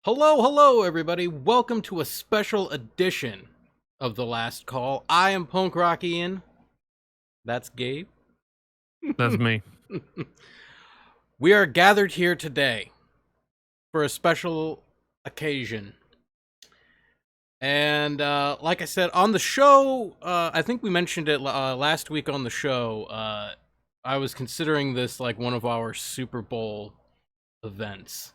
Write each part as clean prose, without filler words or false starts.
Hello, hello, everybody. Welcome to a special edition of The Last Call. I am Punk Rock Ian. That's Gabe. That's me. We are gathered here today for a special occasion. And like I said, on the show, I think we mentioned it last week on the show, I was considering this like one of our Super Bowl events.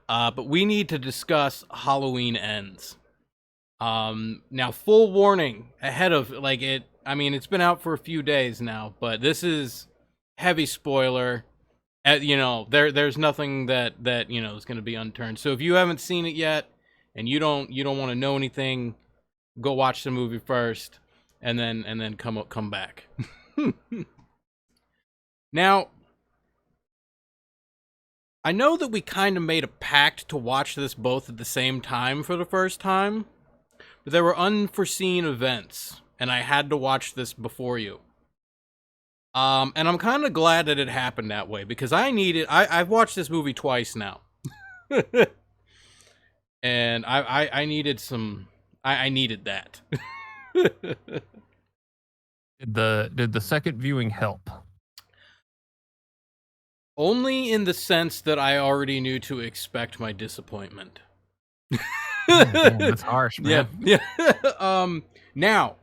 But we need to discuss Halloween Ends. Now, full warning ahead of it. I mean, it's been out for a few days now, but this is heavy spoiler. There's nothing that is going to be unturned. So if you haven't seen it yet and you don't want to know anything, go watch the movie first, and then come back. Now, I know that we kind of made a pact to watch this both at the same time for the first time, but there were unforeseen events, and I had to watch this before you. And I'm kind of glad that it happened that way, because I've watched this movie twice now. And I needed I needed that. Did the second viewing help? Only in the sense that I already knew to expect my disappointment. Damn, that's harsh, man. Yeah. Now,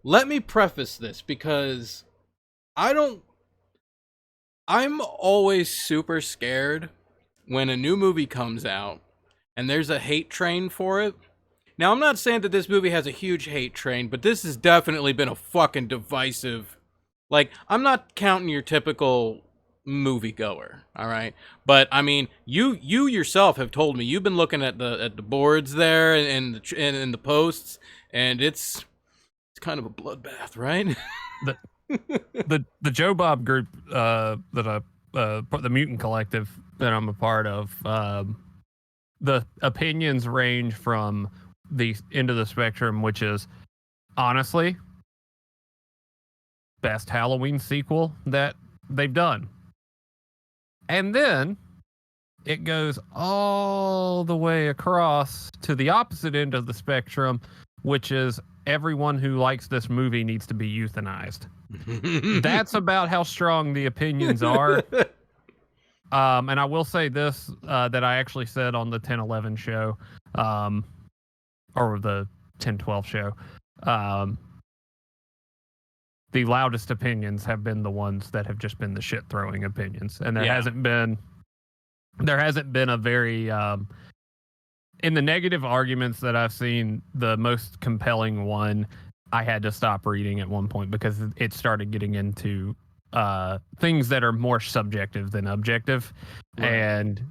let me preface this because I'm always super scared when a new movie comes out and there's a hate train for it. Now, I'm not saying that this movie has a huge hate train, but this has definitely been a fucking divisive. I'm not counting your typical moviegoer, all right? But I mean, you yourself have told me you've been looking at the boards there and the posts, and it's kind of a bloodbath, right? The Joe Bob group that the Mutant Collective that I'm a part of, the opinions range from the end of the spectrum, which is honestly best Halloween sequel that they've done. And then it goes all the way across to the opposite end of the spectrum, which is everyone who likes this movie needs to be euthanized. That's about how strong the opinions are. And I will say this, that I actually said on the 10-11 show, or the 10-12 show. The loudest opinions have been the ones that have just been the shit throwing opinions, and there hasn't been a very in the negative arguments that I've seen. The most compelling one I had to stop reading at one point because it started getting into things that are more subjective than objective, right. And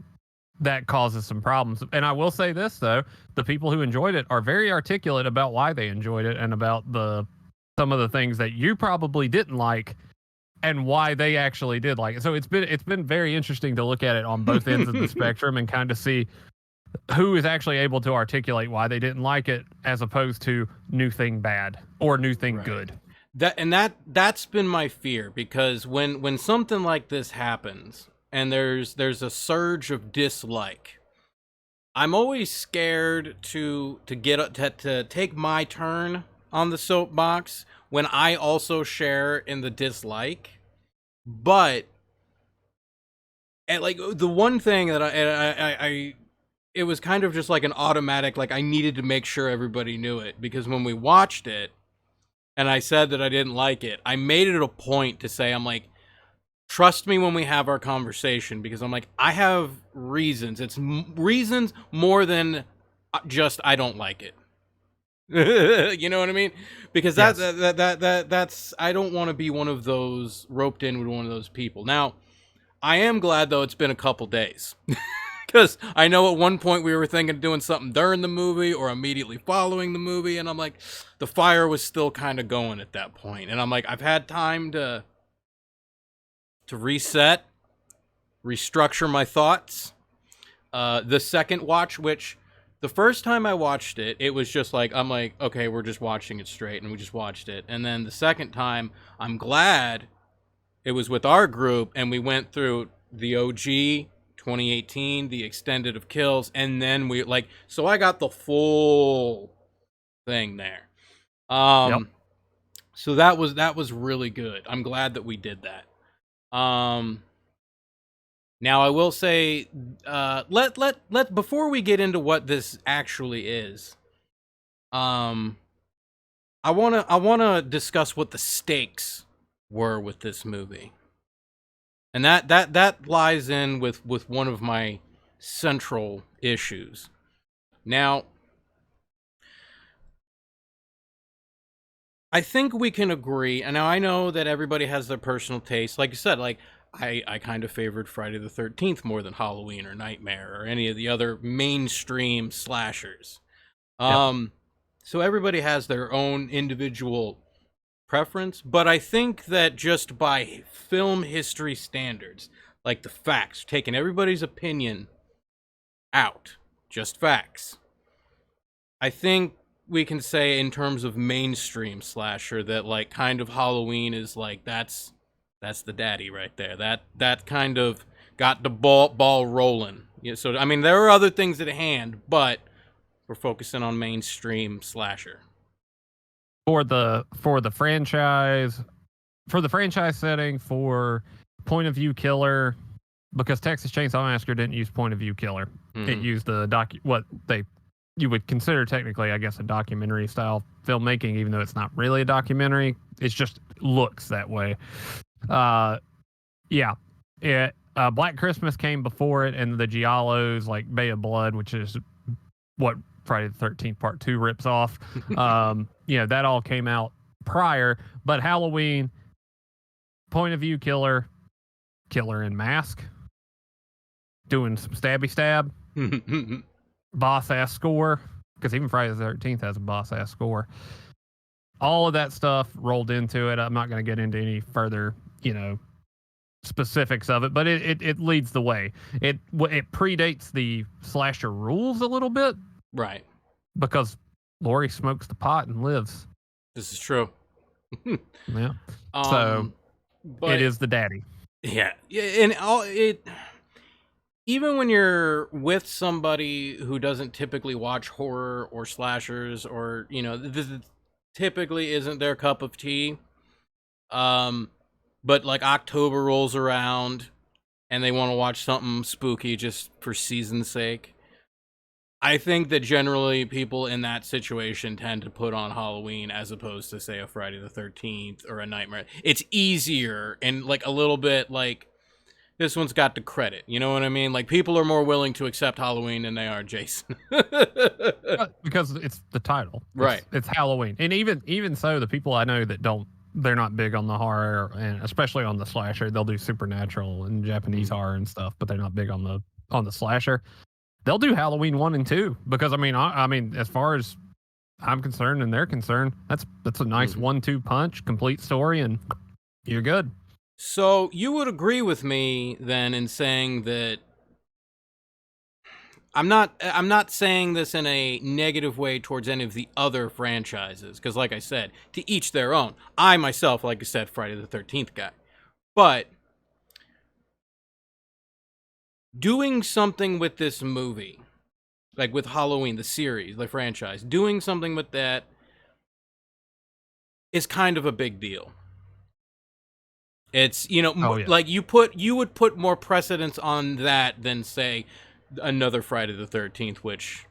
that causes some problems. And I will say this though: the people who enjoyed it are very articulate about why they enjoyed it and about some of the things that you probably didn't like and why they actually did like it. So it's been very interesting to look at it on both ends of the spectrum and kind of see who is actually able to articulate why they didn't like it as opposed to new thing bad or new thing good. That's been my fear, because when something like this happens and there's a surge of dislike, I'm always scared to take my turn on the soapbox when I also share in the dislike. But the one thing that I it was kind of just like an automatic, I needed to make sure everybody knew it, because when we watched it and I said that I didn't like it, I made it a point to say, I'm like, trust me when we have our conversation, because I'm like, I have reasons. It's reasons more than just I don't like it. You know what I mean? Because that's I don't want to be one of those roped in with one of those people. Now, I am glad though it's been a couple days, because I know at one point we were thinking of doing something during the movie or immediately following the movie, and I'm like, the fire was still kind of going at that point, and I'm like, I've had time to reset, restructure my thoughts. The second watch, which the first time I watched it, it was just I'm like, okay, we're just watching it straight, and we just watched it. And then the second time, I'm glad it was with our group, and we went through the OG 2018, the extended of Kills, and then we like. So I got the full thing there. Yep. So that was really good. I'm glad that we did that. Now I will say, let before we get into what this actually is, I wanna discuss what the stakes were with this movie, and that lies in with one of my central issues. Now, I think we can agree, and now I know that everybody has their personal taste. Like you said, like I kind of favored Friday the 13th more than Halloween or Nightmare or any of the other mainstream slashers. Yep. So everybody has their own individual preference, but I think that just by film history standards, like the facts, taking everybody's opinion out, just facts, I think we can say in terms of mainstream slasher that like kind of Halloween is like that's the daddy right there. That kind of got the ball rolling. Yeah, so I mean there are other things at hand, but we're focusing on mainstream slasher. For the franchise, setting, for point of view killer, because Texas Chainsaw Massacre didn't use point of view killer. Mm-hmm. It used the you would consider technically, I guess, a documentary style filmmaking, even though it's not really a documentary. It's just looks that way. Yeah. Black Christmas came before it, and the Giallos, like Bay of Blood, which is what Friday the 13th Part 2 rips off. That all came out prior. But Halloween, point of view killer in mask, doing some stabby stab. Boss ass score, because even Friday the 13th has a boss ass score. All of that stuff rolled into it. I'm not going to get into any further, specifics of it, but it leads the way. It predates the slasher rules a little bit, right? Because Laurie smokes the pot and lives. This is true. Yeah. So, but it is the daddy. Yeah, and it. Even when you're with somebody who doesn't typically watch horror or slashers, or this typically isn't their cup of tea, but like October rolls around and they want to watch something spooky just for season's sake, I think that generally people in that situation tend to put on Halloween as opposed to, say, a Friday the 13th or a Nightmare. It's easier and like a little bit like this one's got the credit. You know what I mean? Like people are more willing to accept Halloween than they are Jason. Because it's the title. Right. It's Halloween. And even so, the people I know that they're not big on the horror, and especially on the slasher. They'll do supernatural and Japanese horror and stuff, but they're not big on the slasher. They'll do Halloween 1 and 2 because I mean, as far as I'm concerned and they're concerned, that's a nice 1-2 punch, complete story, and you're good. So you would agree with me then in saying that I'm not saying this in a negative way towards any of the other franchises, because like I said, to each their own. I myself, like I said, Friday the 13th guy. But doing something with this movie, like with Halloween, the series, the franchise, doing something with that is kind of a big deal. It's, like you would put more precedence on that than, say, another Friday the 13th, which,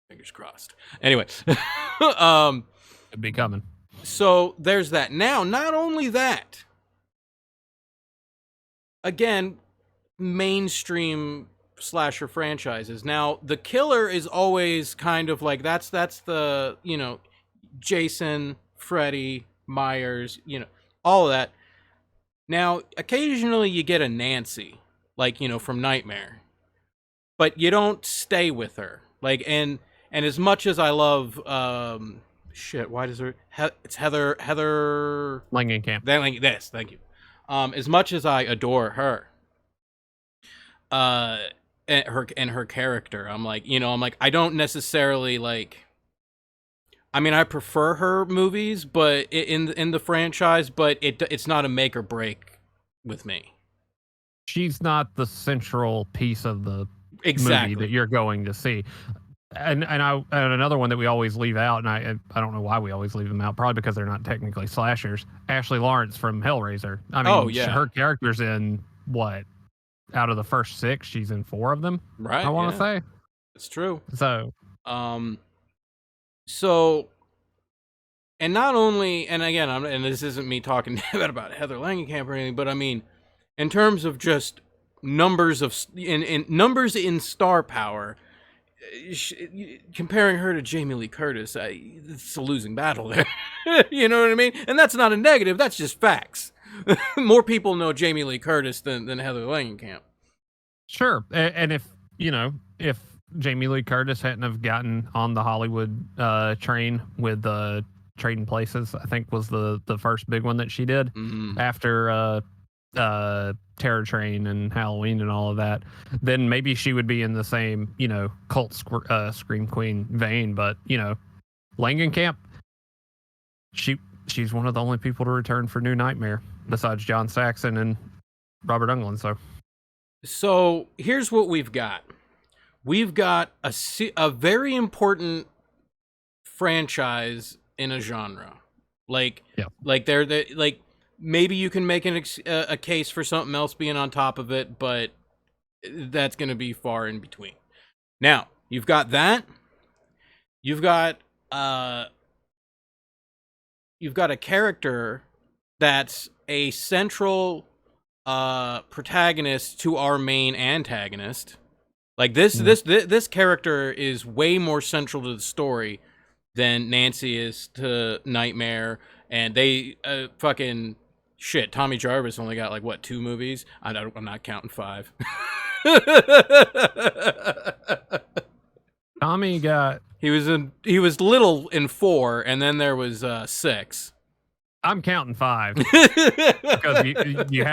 fingers crossed. Anyway. It'd be coming. So there's that. Now, not only that, again, mainstream slasher franchises. Now, the killer is always kind of like, that's the, Jason, Freddy, Myers, all of that. Now, occasionally you get a Nancy, like, from Nightmare, but you don't stay with her. Like, and as much as I love, why does her, it's Heather Langenkamp. Yes, thank you. As much as I adore her, and her character, I'm like, I don't necessarily like. I mean, I prefer her movies, but in the franchise, but it's not a make or break with me. she's not the central piece of the movie that Exactly. you're going to see. And another one that we always leave out, and I don't know why we always leave them out. Probably because they're not technically slashers. Ashley Lawrence from Hellraiser. I Oh mean, yeah. her character's in what? Out of the first 6, she's in 4 of them. I Right. want to Yeah. say. It's true. So So, and not only, and again, and this isn't me talking about Heather Langenkamp or anything, but I mean, in terms of just numbers of in numbers in star power, comparing her to Jamie Lee Curtis, it's a losing battle there. You know what I mean? And that's not a negative. That's just facts. More people know Jamie Lee Curtis than Heather Langenkamp. Sure, and if Jamie Lee Curtis hadn't have gotten on the Hollywood train with Trading Places, I think was the first big one that she did after Terror Train and Halloween and all of that, then maybe she would be in the same cult scream queen vein. But Langenkamp, she's one of the only people to return for New Nightmare besides John Saxon and Robert Englund. So here's what we've got. We've got a very important franchise in a genre. Like they're like, maybe you can make a case for something else being on top of it, but that's going to be far in between. Now, you've got that. You've got a character that's a central protagonist to our main antagonist. Like this character is way more central to the story than Nancy is to Nightmare, and they fucking shit. Tommy Jarvis only got like what 2 movies? I'm not counting 5. Tommy got he was little in 4, and then there was 6. I'm counting 5 because you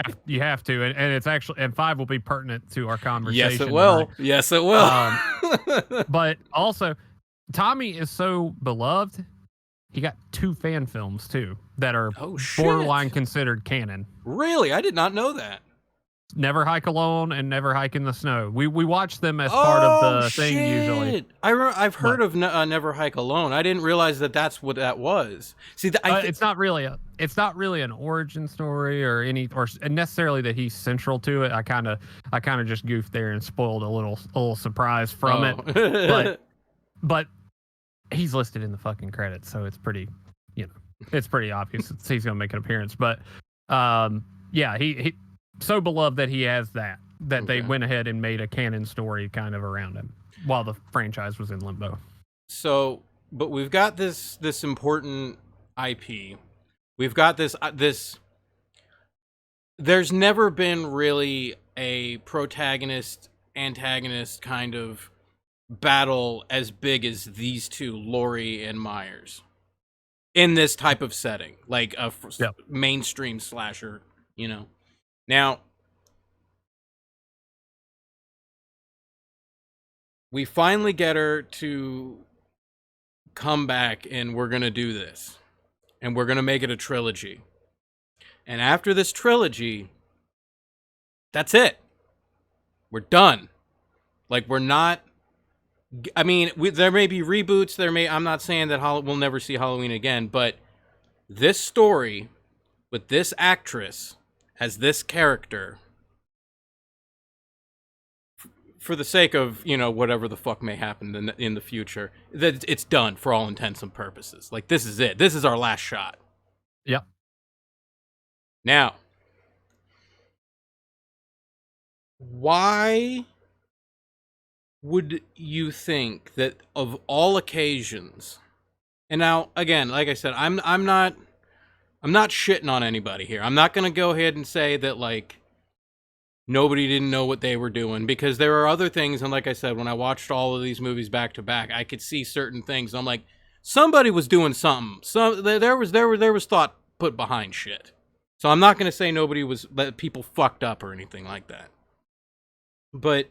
have to, and it's actually, and 5 will be pertinent to our conversation. Yes, it will. Tonight. Yes, it will. But also, Tommy is so beloved. He got 2 fan films too that are borderline considered canon. Really, I did not know that. Never Hike Alone and Never Hike in the Snow. We watch them as part of the thing usually. I've heard of Never Hike Alone. I didn't realize that's what that was. See, it's not really an origin story or necessarily that he's central to it. I kind of just goofed there and spoiled a little surprise from it. But he's listed in the fucking credits, so it's pretty obvious he's going to make an appearance. But yeah, he so beloved that he has that they went ahead and made a canon story kind of around him while the franchise was in limbo. So, but we've got this important IP. We've got this there's never been really a protagonist antagonist kind of battle as big as these two, Laurie and Myers, in this type of setting, like a mainstream slasher, Now, we finally get her to come back, and we're going to do this. And we're going to make it a trilogy. And after this trilogy, that's it. We're done. Like, we're not... I mean, there may be reboots. I'm not saying that we'll never see Halloween again, but this story with this actress as this character, for the sake of, whatever the fuck may happen in the future, that it's done for all intents and purposes. Like, this is it. This is our last shot. Yep. Now, why would you think that of all occasions, and now, again, like I said, I'm not shitting on anybody here. I'm not going to go ahead and say that, like, nobody didn't know what they were doing, because there are other things, and like I said, when I watched all of these movies back to back, I could see certain things. I'm like, somebody was doing something. There was thought put behind shit. So I'm not going to say that people fucked up or anything like that. But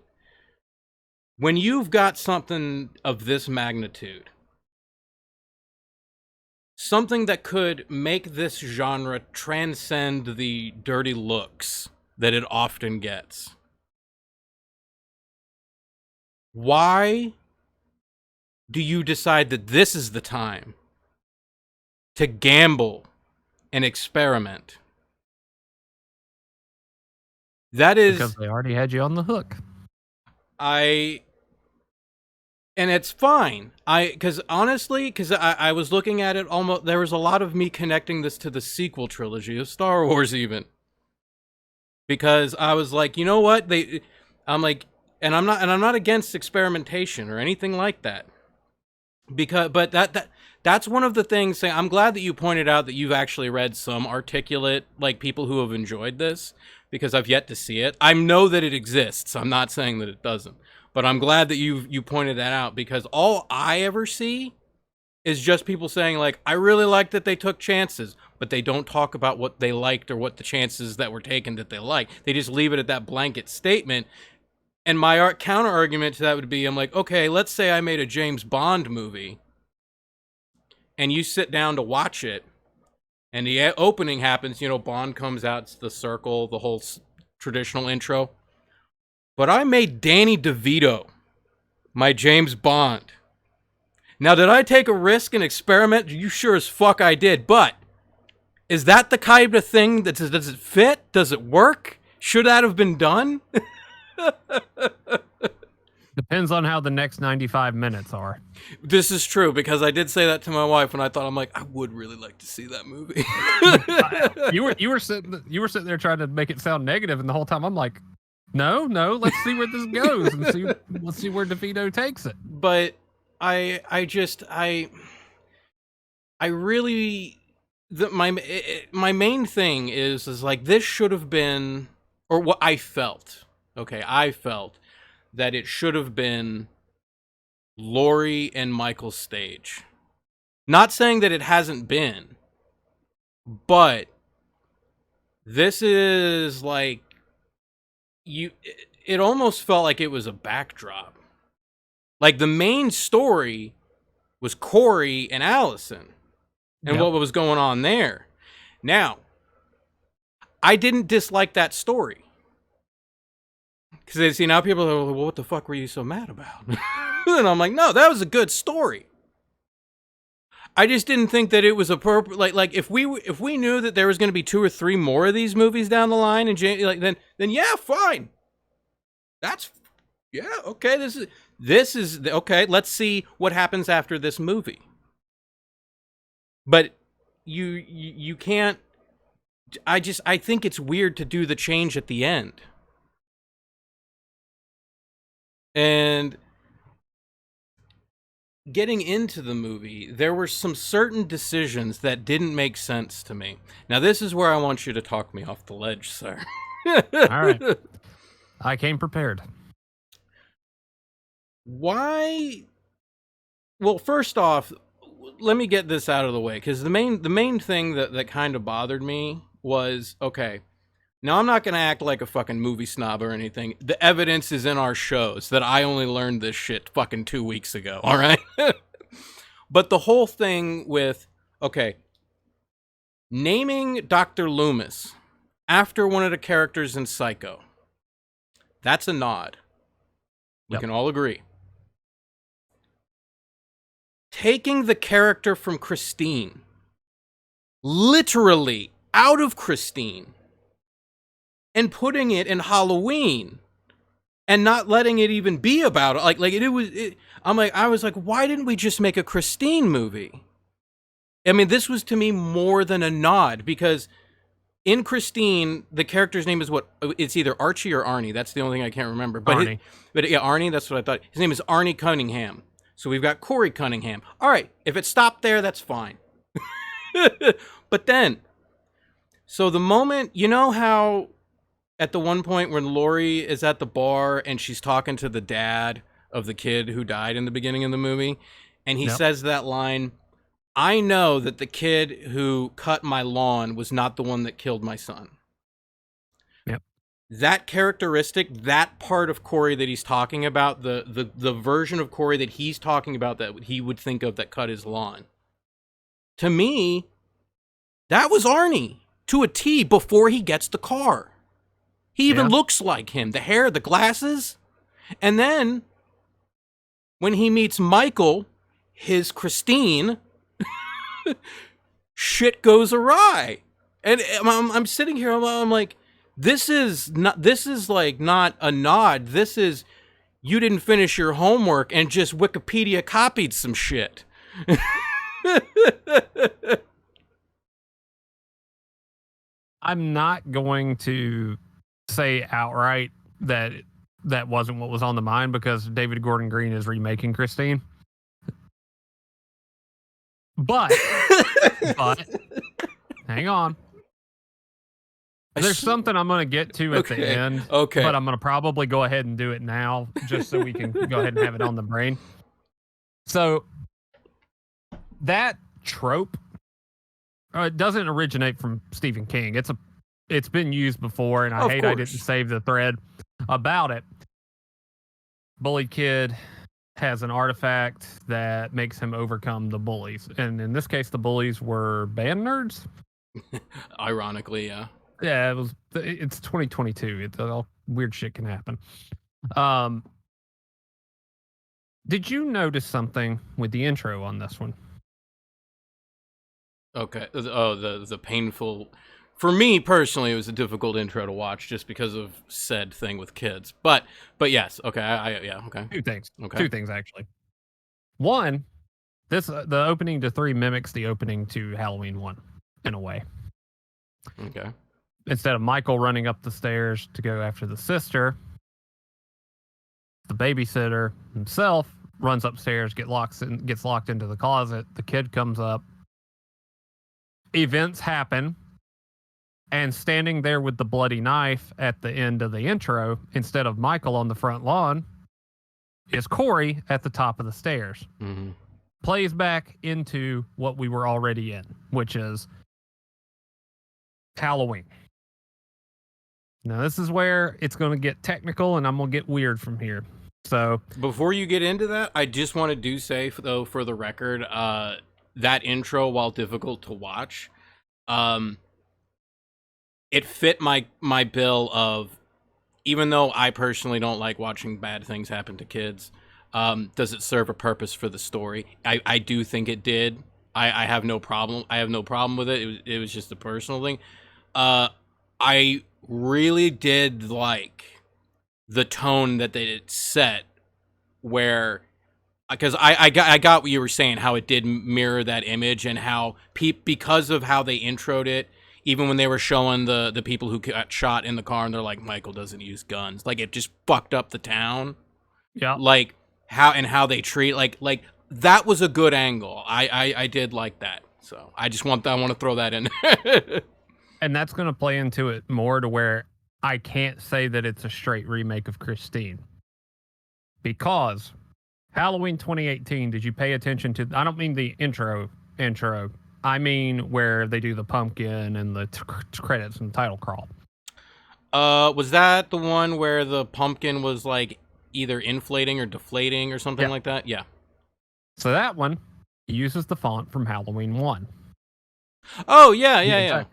when you've got something of this magnitude, something that could make this genre transcend the dirty looks that it often gets. Why do you decide that this is the time to gamble and experiment? That is because they already had you on the hook. and it's fine. Because honestly, I was looking at it almost, there was a lot of me connecting this to the sequel trilogy of Star Wars even. Because I was like, you know what? I'm like, and I'm not against experimentation or anything like that. But that's one of the things. I'm glad that you pointed out that you've actually read some articulate, like, people who have enjoyed this, because I've yet to see it. I know that it exists. I'm not saying that it doesn't, but I'm glad that you pointed that out, because all I ever see is just people saying, like, I really like that they took chances, but they don't talk about what they liked or what the chances that were taken that they liked. They just leave it at that blanket statement. And my counter argument to that would be, I'm like, okay, let's say I made a James Bond movie and you sit down to watch it and the opening happens, Bond comes out, it's the circle, the whole traditional intro. But I made Danny DeVito my James Bond. Now, did I take a risk and experiment? You sure as fuck I did. But is that the kind of thing that does it fit? Does it work? Should that have been done? Depends on how the next 95 minutes are. This is true, because I did say that to my wife, and I'm like, I would really like to see that movie. you were sitting there trying to make it sound negative, and the whole time I'm like, no, let's see where this goes and let's see where DeVito takes it. But I really, my main thing is like, this should have been, or what I felt. Okay, I felt that it should have been Laurie and Michael's stage. Not saying that it hasn't been, but this is like, it almost felt like it was a backdrop. Like, the main story was Corey and Allison and what was going on there. Now, I didn't dislike that story. Because, now people are like, well, what the fuck were you so mad about? And I'm like, no, that was a good story. I just didn't think that it was appropriate. Like if we knew that there was going to be 2 or 3 more of these movies down the line, and then yeah, fine. Okay. This is okay. Let's see what happens after this movie. But you can't. I think it's weird to do the change at the end. And getting into the movie, there were some certain decisions that didn't make sense to me. Now, this is where I want you to talk me off the ledge, sir. All right. I came prepared. Why? Well, first off, let me get this out of the way, because the main thing that kind of bothered me was, okay, now I'm not going to act like a fucking movie snob or anything. The evidence is in our shows that I only learned this shit fucking 2 weeks ago, all right? But the whole thing with, okay, naming Dr. Loomis after one of the characters in Psycho, that's a nod. We can all agree. Taking the character from Christine, literally out of Christine, and putting it in Halloween, and not letting it even be about it. I was like, why didn't we just make a Christine movie? I mean, this was to me more than a nod, because in Christine, the character's name is what? It's either Archie or Arnie. That's the only thing I can't remember. But Arnie. Arnie, that's what I thought. His name is Arnie Cunningham. So we've got Corey Cunningham. All right, if it stopped there, that's fine. But then, so the moment, you know how at the one point when Laurie is at the bar and she's talking to the dad of the kid who died in the beginning of the movie, and he says that line, I know that the kid who cut my lawn was not the one that killed my son. Yep. That characteristic, that part of Corey that he's talking about, the version of Corey that he's talking about that he would think of that cut his lawn, to me, that was Arnie to a T before he gets the car. He even Yeah. looks like him. The hair, the glasses. And then when he meets Michael, his Christine, shit goes awry. And I'm sitting here, I'm like, this is like not a nod. This is, you didn't finish your homework and just Wikipedia copied some shit. I'm not going to say outright that that wasn't what was on the mind, because David Gordon Green is remaking Christine. But hang on. There's something I'm going to get to at the end. Okay. But I'm going to probably go ahead and do it now, just so we can go ahead and have it on the brain. So that trope, it doesn't originate from Stephen King. It's been used before, and I hate I didn't save the thread about it. Bullied kid has an artifact that makes him overcome the bullies, and in this case, the bullies were band nerds. Ironically, yeah. Yeah, it's 2022. All weird shit can happen. Did you notice something with the intro on this one? Okay. Oh, the painful. For me personally, it was a difficult intro to watch just because of said thing with kids. But yes, okay. Yeah, okay. Two things. Okay. Two things actually. One, the opening to 3 mimics the opening to Halloween 1 in a way. Okay. Instead of Michael running up the stairs to go after the sister, the babysitter himself runs upstairs, gets locked into the closet. The kid comes up. Events happen, and standing there with the bloody knife at the end of the intro, instead of Michael on the front lawn, is Corey at the top of the stairs. Mm-hmm. Plays back into what we were already in, which is Halloween. Now, this is where it's going to get technical, and I'm going to get weird from here. So, before you get into that, I just want to say, though, for the record, that intro, while difficult to watch, it fit my bill of, even though I personally don't like watching bad things happen to kids, does it serve a purpose for the story? I do think it did. I have no problem. I have no problem with it. It was just a personal thing. I really did like the tone that they set, where, because I got what you were saying, how it did mirror that image, and how because of how they introed it, even when they were showing the people who got shot in the car, and they're like, Michael doesn't use guns, like, it just fucked up the town. Yeah. Like how they treat, like that was a good angle. I did like that. So I want to throw that in. And that's going to play into it more, to where I can't say that it's a straight remake of Christine. Because Halloween 2018, did you pay attention to, I don't mean the intro. I mean where they do the pumpkin and the credits and the title crawl. Was that the one where the pumpkin was like either inflating or deflating or something like that? Yeah. So that one uses the font from Halloween 1. Oh, yeah.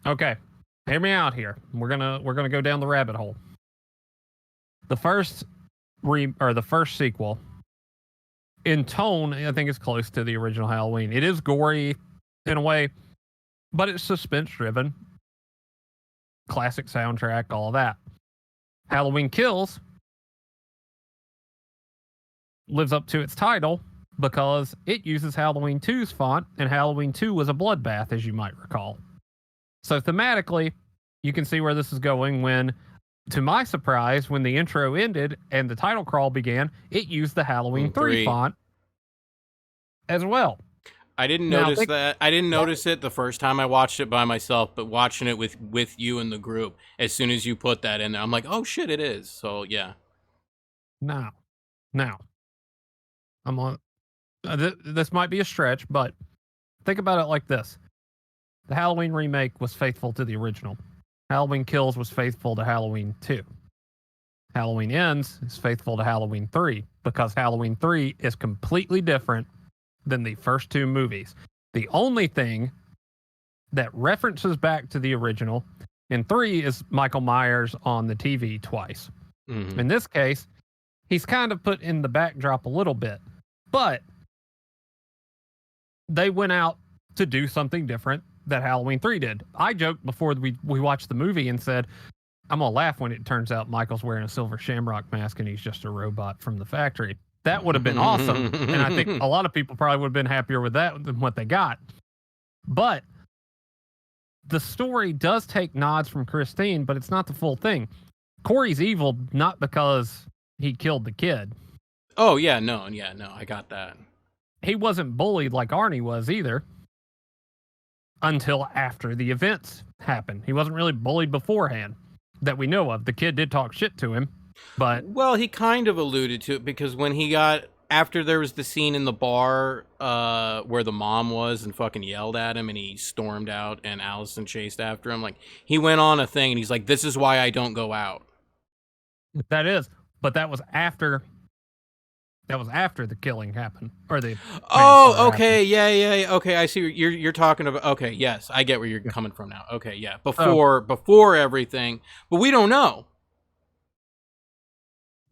Okay, hear me out here. We're gonna go down the rabbit hole. The first sequel, in tone, I think is close to the original Halloween. It is gory in a way, but it's suspense driven. Classic soundtrack, all of that. Halloween Kills lives up to its title because it uses Halloween 2's font, and Halloween 2 was a bloodbath, as you might recall. So thematically, you can see where this is going when, to my surprise, when the intro ended and the title crawl began, it used the Halloween 3 font as well. I didn't notice that. I didn't notice it the first time I watched it by myself, but watching it with you in the group, as soon as you put that in there, I'm like, oh shit, it is. So yeah. Now, I'm on. This might be a stretch, but think about it like this. The Halloween remake was faithful to the original. Halloween Kills was faithful to Halloween 2. Halloween Ends is faithful to Halloween 3, because Halloween 3 is completely different than the first 2 movies. The only thing that references back to the original and 3 is Michael Myers on the TV twice. Mm-hmm. In this case, he's kind of put in the backdrop a little bit, but they went out to do something different that Halloween 3 did. I joked before we watched the movie and said, I'm going to laugh when it turns out Michael's wearing a silver shamrock mask and he's just a robot from the factory. That would have been awesome. And I think a lot of people probably would have been happier with that than what they got. But the story does take nods from Christine, but it's not the full thing. Corey's evil not because he killed the kid. Oh, yeah, no, I got that. He wasn't bullied like Arnie was either until after the events happened. He wasn't really bullied beforehand that we know of. The kid did talk shit to him, but... Well, he kind of alluded to it because when he got... After there was the scene in the bar where the mom was and fucking yelled at him and he stormed out and Allison chased after him, like, he went on a thing and he's like, this is why I don't go out. That is, but that was after the killing happened, or the... Oh, okay, happened. Yeah, okay, I see what you're talking about. Okay, yes, I get where you're coming from now. Okay, yeah, before everything, but we don't know.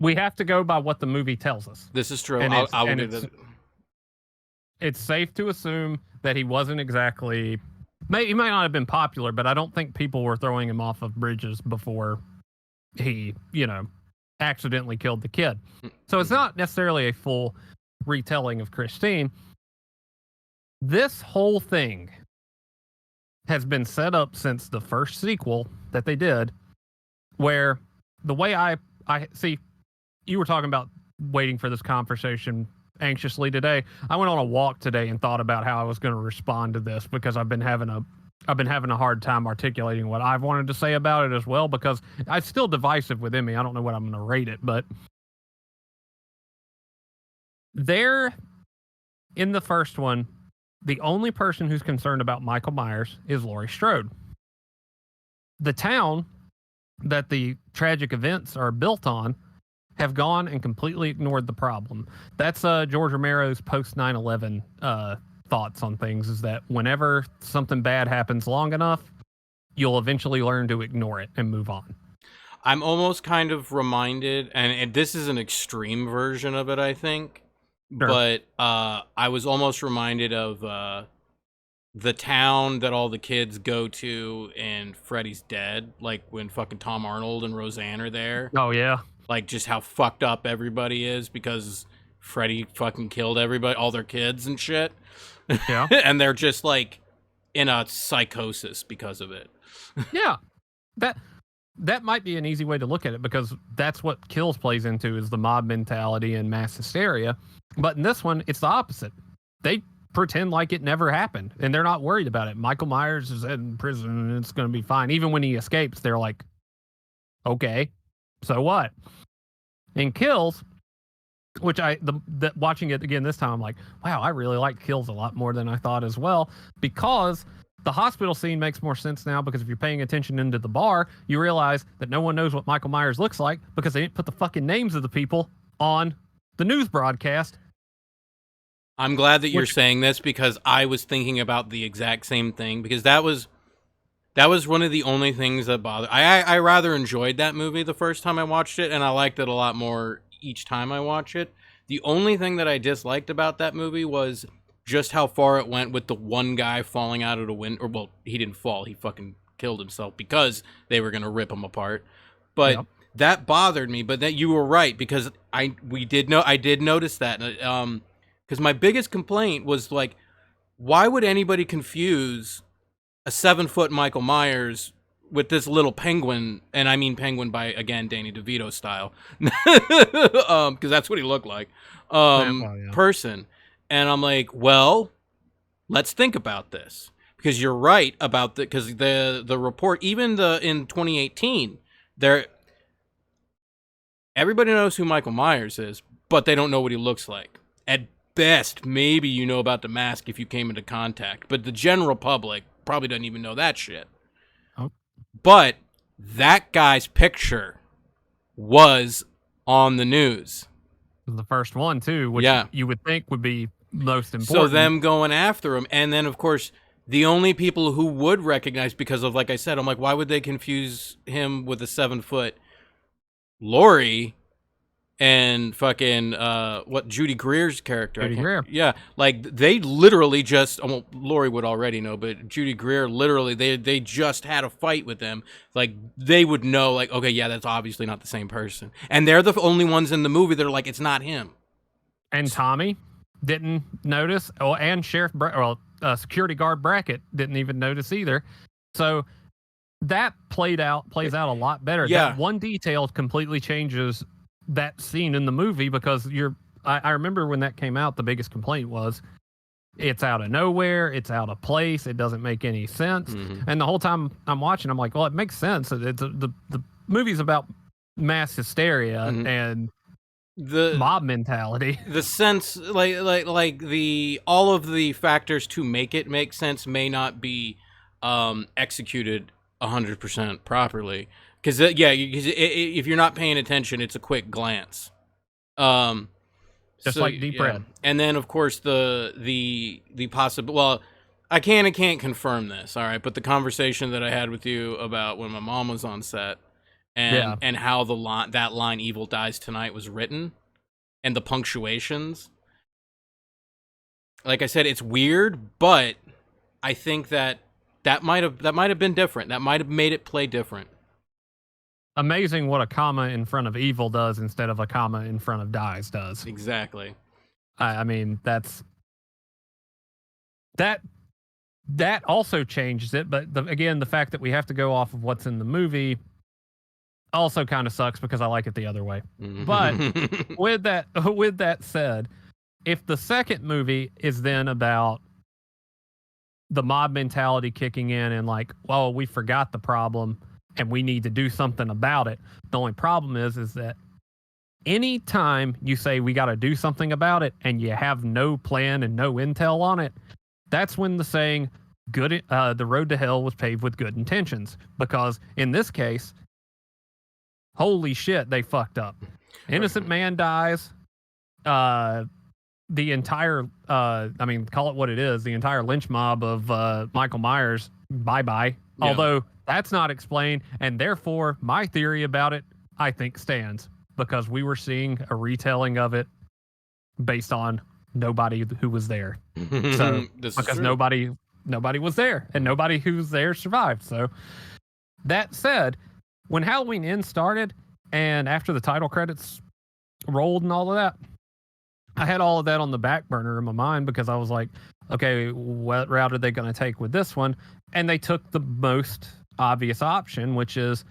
We have to go by what the movie tells us. This is true. It's safe to assume that he wasn't exactly... He might not have been popular, but I don't think people were throwing him off of bridges before he, accidentally killed the kid. So it's not necessarily a full retelling of Christine. This whole thing has been set up since the first sequel that they did, where the way I see... You were talking about waiting for this conversation anxiously today. I went on a walk today and thought about how I was going to respond to this because I've been having a hard time articulating what I've wanted to say about it as well, because it's still divisive within me. I don't know what I'm going to rate it, but there in the first one, the only person who's concerned about Michael Myers is Laurie Strode. The town that the tragic events are built on have gone and completely ignored the problem. That's George Romero's post 9/11 thoughts on things, is that whenever something bad happens long enough, you'll eventually learn to ignore it and move on. I'm almost kind of reminded, and this is an extreme version of it, I think, sure. But I was almost reminded of the town that all the kids go to in Freddy's Dead, like when fucking Tom Arnold and Roseanne are there. Oh, yeah. Like, just how fucked up everybody is because Freddy fucking killed everybody, all their kids and shit. Yeah. And they're just, like, in a psychosis because of it. Yeah. That might be an easy way to look at it, because that's what Kills plays into, is the mob mentality and mass hysteria. But in this one, it's the opposite. They pretend like it never happened, and they're not worried about it. Michael Myers is in prison, and it's going to be fine. Even when he escapes, they're like, okay, so what? In Kills, which watching it again this time, I'm like, wow, I really like Kills a lot more than I thought as well, because the hospital scene makes more sense now, because if you're paying attention into the bar, you realize that no one knows what Michael Myers looks like because they didn't put the fucking names of the people on the news broadcast. I'm glad that you're saying this, because I was thinking about the exact same thing, because that was one of the only things that bothered. I rather enjoyed that movie the first time I watched it, and I liked it a lot more each time I watch it. The only thing that I disliked about that movie was just how far it went with the one guy falling out of the window. Or, well, he didn't fall. He fucking killed himself because they were going to rip him apart. But yep. That bothered me. But that you were right, because I did notice that. Because my biggest complaint was, like, why would anybody confuse a 7-foot Michael Myers with this little penguin, and I mean penguin by, again, Danny DeVito style, because that's what he looked like, person. And I'm like, well, let's think about this, because you're right about because the report, even in 2018, everybody knows who Michael Myers is, but they don't know what he looks like. At best, maybe you know about the mask if you came into contact, but the general public probably doesn't even know that shit. Oh. But that guy's picture was on the news. The first one, too, which you would think would be most important. So them going after him, and then, of course, the only people who would recognize, because of, like I said, I'm like, why would they confuse him with a 7-foot Lori and fucking what Judy Greer's character? Judy Greer. Yeah, like they literally just. Well, Lori would already know, but Judy Greer literally they just had a fight with them. Like they would know, like, okay, yeah, that's obviously not the same person, and they're the only ones in the movie that are like, it's not him. And Tommy didn't notice. Oh, and security guard Brackett didn't even notice either. So that plays out a lot better. Yeah. That one detail completely changes that scene in the movie, because I remember when that came out, the biggest complaint was it's out of nowhere, it's out of place, it doesn't make any sense. And the whole time I'm watching, I'm like, well, it makes sense. The movie's about mass hysteria and the mob mentality. The sense, like the all of the factors to make it make sense may not be executed 100% properly. Because if you're not paying attention, it's a quick glance. Just like Deep Red. And then, of course, the possible. Well, I can't confirm this, all right. But the conversation that I had with you about when my mom was on set, and how that line "Evil dies tonight" was written, and the punctuations. Like I said, it's weird, but I think that might have been different. That might have made it play different. Amazing what a comma in front of evil does instead of a comma in front of dies does. Exactly. I mean, that also changes it, but again, the fact that we have to go off of what's in the movie also kind of sucks, because I like it the other way. But with that said, if the second movie is then about the mob mentality kicking in and like, well, we forgot the problem and we need to do something about it. The only problem is that anytime you say we got to do something about it and you have no plan and no intel on it, that's when the saying the road to hell was paved with good intentions. Because in this case, holy shit, they fucked up. Innocent man dies. The entire, call it what it is, the entire lynch mob of Michael Myers, bye-bye. Yeah. Although that's not explained, and therefore my theory about it, I think, stands, because we were seeing a retelling of it based on nobody who was there. So because nobody was there, and nobody who was there survived. So that said, when Halloween Ends started, and after the title credits rolled and all of that, I had all of that on the back burner in my mind, because I was like, okay, what route are they going to take with this one? And they took the most obvious option, which is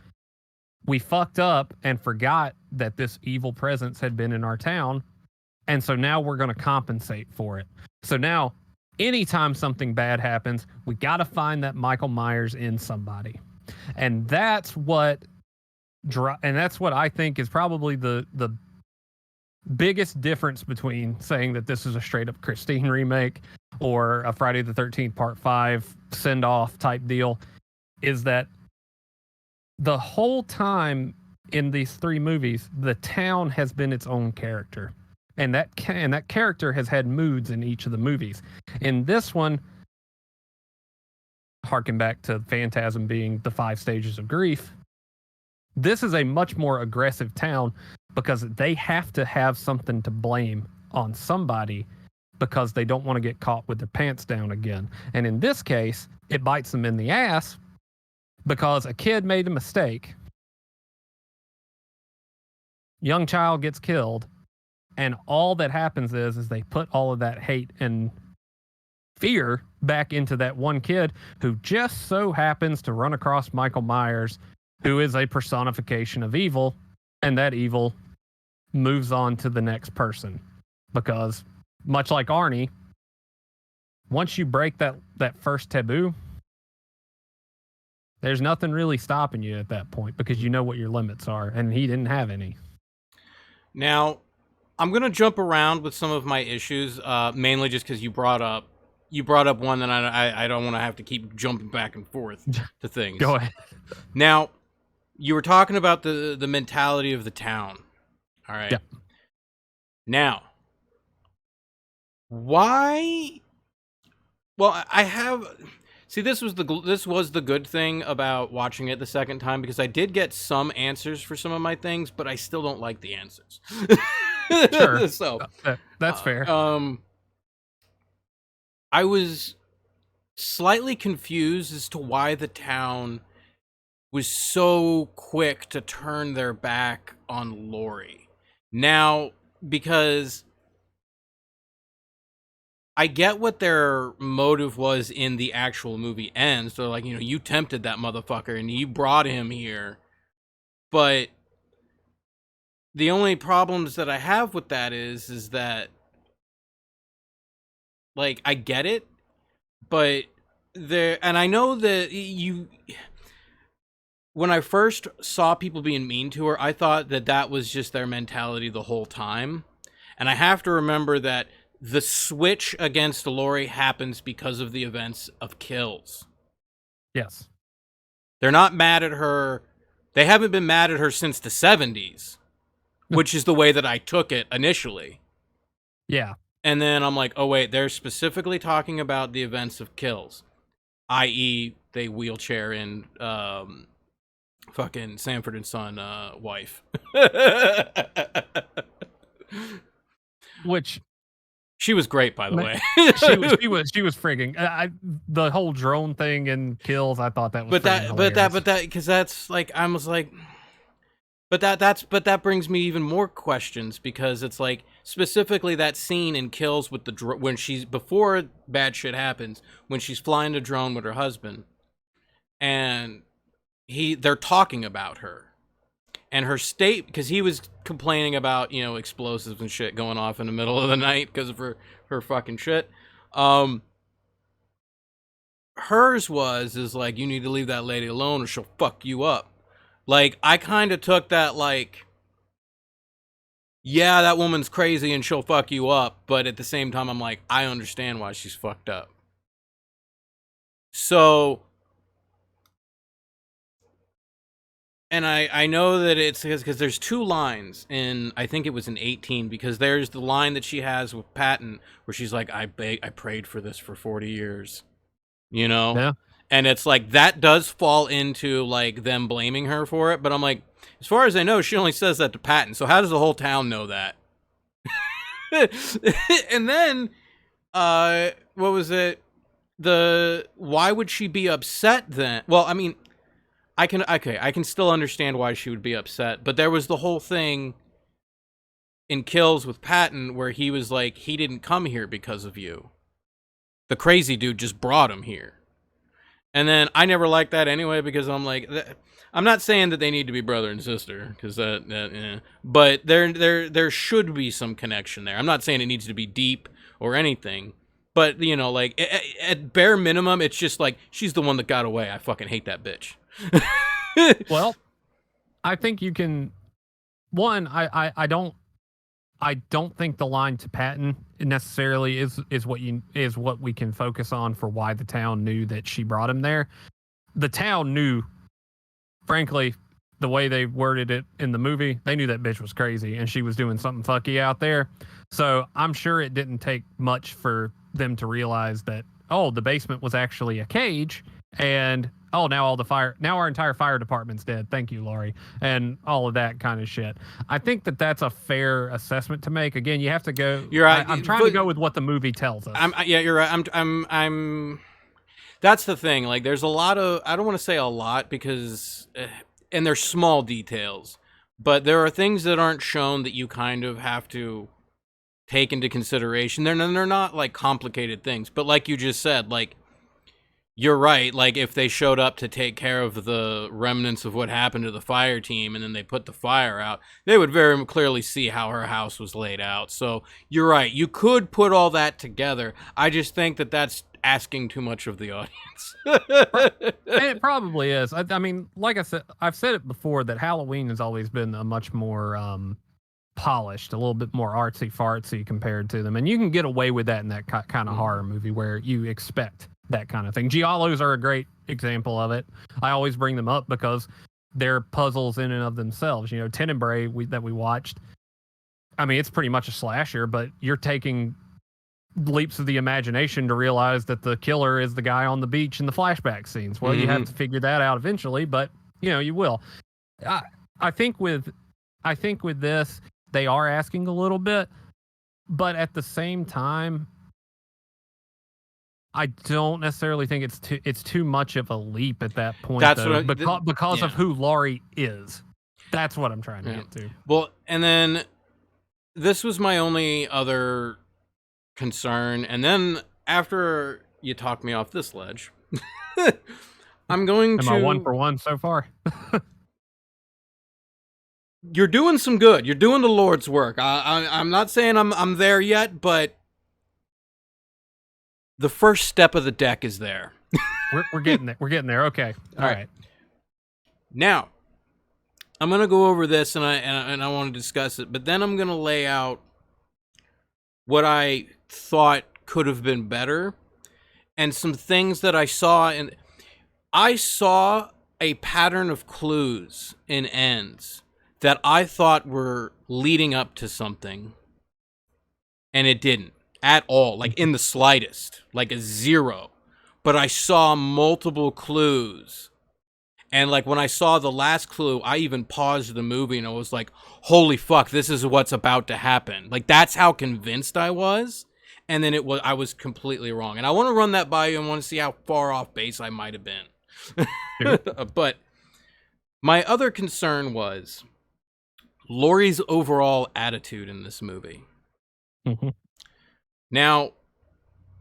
we fucked up and forgot that this evil presence had been in our town. And so now we're going to compensate for it. So now anytime something bad happens, we got to find that Michael Myers in somebody. And that's what I think is probably the biggest difference between saying that this is a straight up Christine remake or a Friday the 13th Part 5 send off type deal, is that the whole time in these three movies, the town has been its own character. And that character has had moods in each of the movies. In this one, harken back to Phantasm being the 5 stages of grief, this is a much more aggressive town, because they have to have something to blame on somebody, because they don't want to get caught with their pants down again. And in this case, it bites them in the ass, because a kid made a mistake. Young child gets killed, and all that happens is they put all of that hate and fear back into that one kid who just so happens to run across Michael Myers, who is a personification of evil, and that evil moves on to the next person. Because much like Arnie, once you break that first taboo, there's nothing really stopping you at that point, because you know what your limits are, and he didn't have any. Now, I'm going to jump around with some of my issues, mainly just because you brought up one that I don't want to have to keep jumping back and forth to things. Go ahead. Now, you were talking about the mentality of the town. All right. Yeah. Now, why? Well, I have. See, this was the good thing about watching it the second time, because I did get some answers for some of my things, but I still don't like the answers. Sure. So That's fair. I was slightly confused as to why the town was so quick to turn their back on Lori. Now, because I get what their motive was in the actual movie ends. So, like, you tempted that motherfucker and you brought him here. But the only problems that I have with that is that, like, I get it, but and I know that when I first saw people being mean to her, I thought that was just their mentality the whole time. And I have to remember that the switch against Lori happens because of the events of Kills. Yes. They're not mad at her. They haven't been mad at her since the 70s, which is the way that I took it initially. Yeah. And then I'm like, oh, wait, they're specifically talking about the events of Kills, i.e. they wheelchair in fucking Sanford and Son wife. Which... She was great, by the way. she was frigging. The whole drone thing in Kills, I thought that was. But that, because that's like, I was like, but that brings me even more questions, because it's like specifically that scene in Kills with when she's, before bad shit happens, when she's flying the drone with her husband, and they're talking about her. And her state, because he was complaining about, explosives and shit going off in the middle of the night because of her fucking shit. Hers is like, you need to leave that lady alone or she'll fuck you up. Like, I kind of took that like, yeah, that woman's crazy and she'll fuck you up. But at the same time, I'm like, I understand why she's fucked up. So... And I know that it's because there's two lines in, I think it was in 18, because there's the line that she has with Patton where she's like, I prayed for this for 40 years, Yeah. And it's like, that does fall into like them blaming her for it. But I'm like, as far as I know, she only says that to Patton. So how does the whole town know that? And then, what was it? Why would she be upset then? Well, I mean, I can still understand why she would be upset, but there was the whole thing in Kills with Patton where he was like, he didn't come here because of you. The crazy dude just brought him here. And then I never liked that anyway, because I'm like, I'm not saying that they need to be brother and sister, because but there should be some connection there. I'm not saying it needs to be deep or anything, but like at bare minimum, it's just like, she's the one that got away. I fucking hate that bitch. Well, I think you can. One, I don't think the line to Patton necessarily is what we can focus on for why the town knew that she brought him there. The town knew, frankly, the way they worded it in the movie, they knew that bitch was crazy and she was doing something fucky out there. So I'm sure it didn't take much for them to realize that, oh, the basement was actually a cage, and oh, now our entire fire department's dead. Thank you, Laurie, and all of that kind of shit. I think that's a fair assessment to make. Again, you have to go. You're right. I'm trying to go with what the movie tells us. Yeah, you're right. I'm. That's the thing. Like, there's a lot of, I don't want to say a lot, because, and they're small details, but there are things that aren't shown that you kind of have to take into consideration. They're not like complicated things, but like you just said, like, you're right. Like, if they showed up to take care of the remnants of what happened to the fire team and then they put the fire out, they would very clearly see how her house was laid out. So you're right. You could put all that together. I just think that that's asking too much of the audience. It probably is. I mean, like I said, I've said it before that Halloween has always been a much more polished, a little bit more artsy fartsy compared to them. And you can get away with that in that kind of horror movie where you expect that kind of thing. Giallos are a great example of it. I always bring them up because they're puzzles in and of themselves. Tenebrae that we watched, I mean, it's pretty much a slasher, but you're taking leaps of the imagination to realize that the killer is the guy on the beach in the flashback scenes. Well, you have to figure that out eventually, but you will. I think with this, they are asking a little bit, but at the same time, I don't necessarily think it's too much of a leap at that point. That's though, what because of who Laurie is. That's what I'm trying to get to. Well, and then this was my only other concern, and then after you talk me off this ledge, I'm going to. Am I 1 for 1 so far? You're doing some good. You're doing the Lord's work. I'm not saying I'm there yet, but the first step of the deck is there. We're getting there. We're getting there. Okay. All right. Now, I'm gonna go over this, and I want to discuss it, but then I'm gonna lay out what I thought could have been better, and some things that I saw. And I saw a pattern of clues in ends that I thought were leading up to something, and it didn't at all, like in the slightest, like a zero. But I saw multiple clues, and like when I saw the last clue, I even paused the movie and I was like, holy fuck, this is what's about to happen. Like, that's how convinced I was. And then I was completely wrong. And I want to run that by you and want to see how far off base I might have been. But my other concern was Laurie's overall attitude in this movie. Mm-hmm. Now,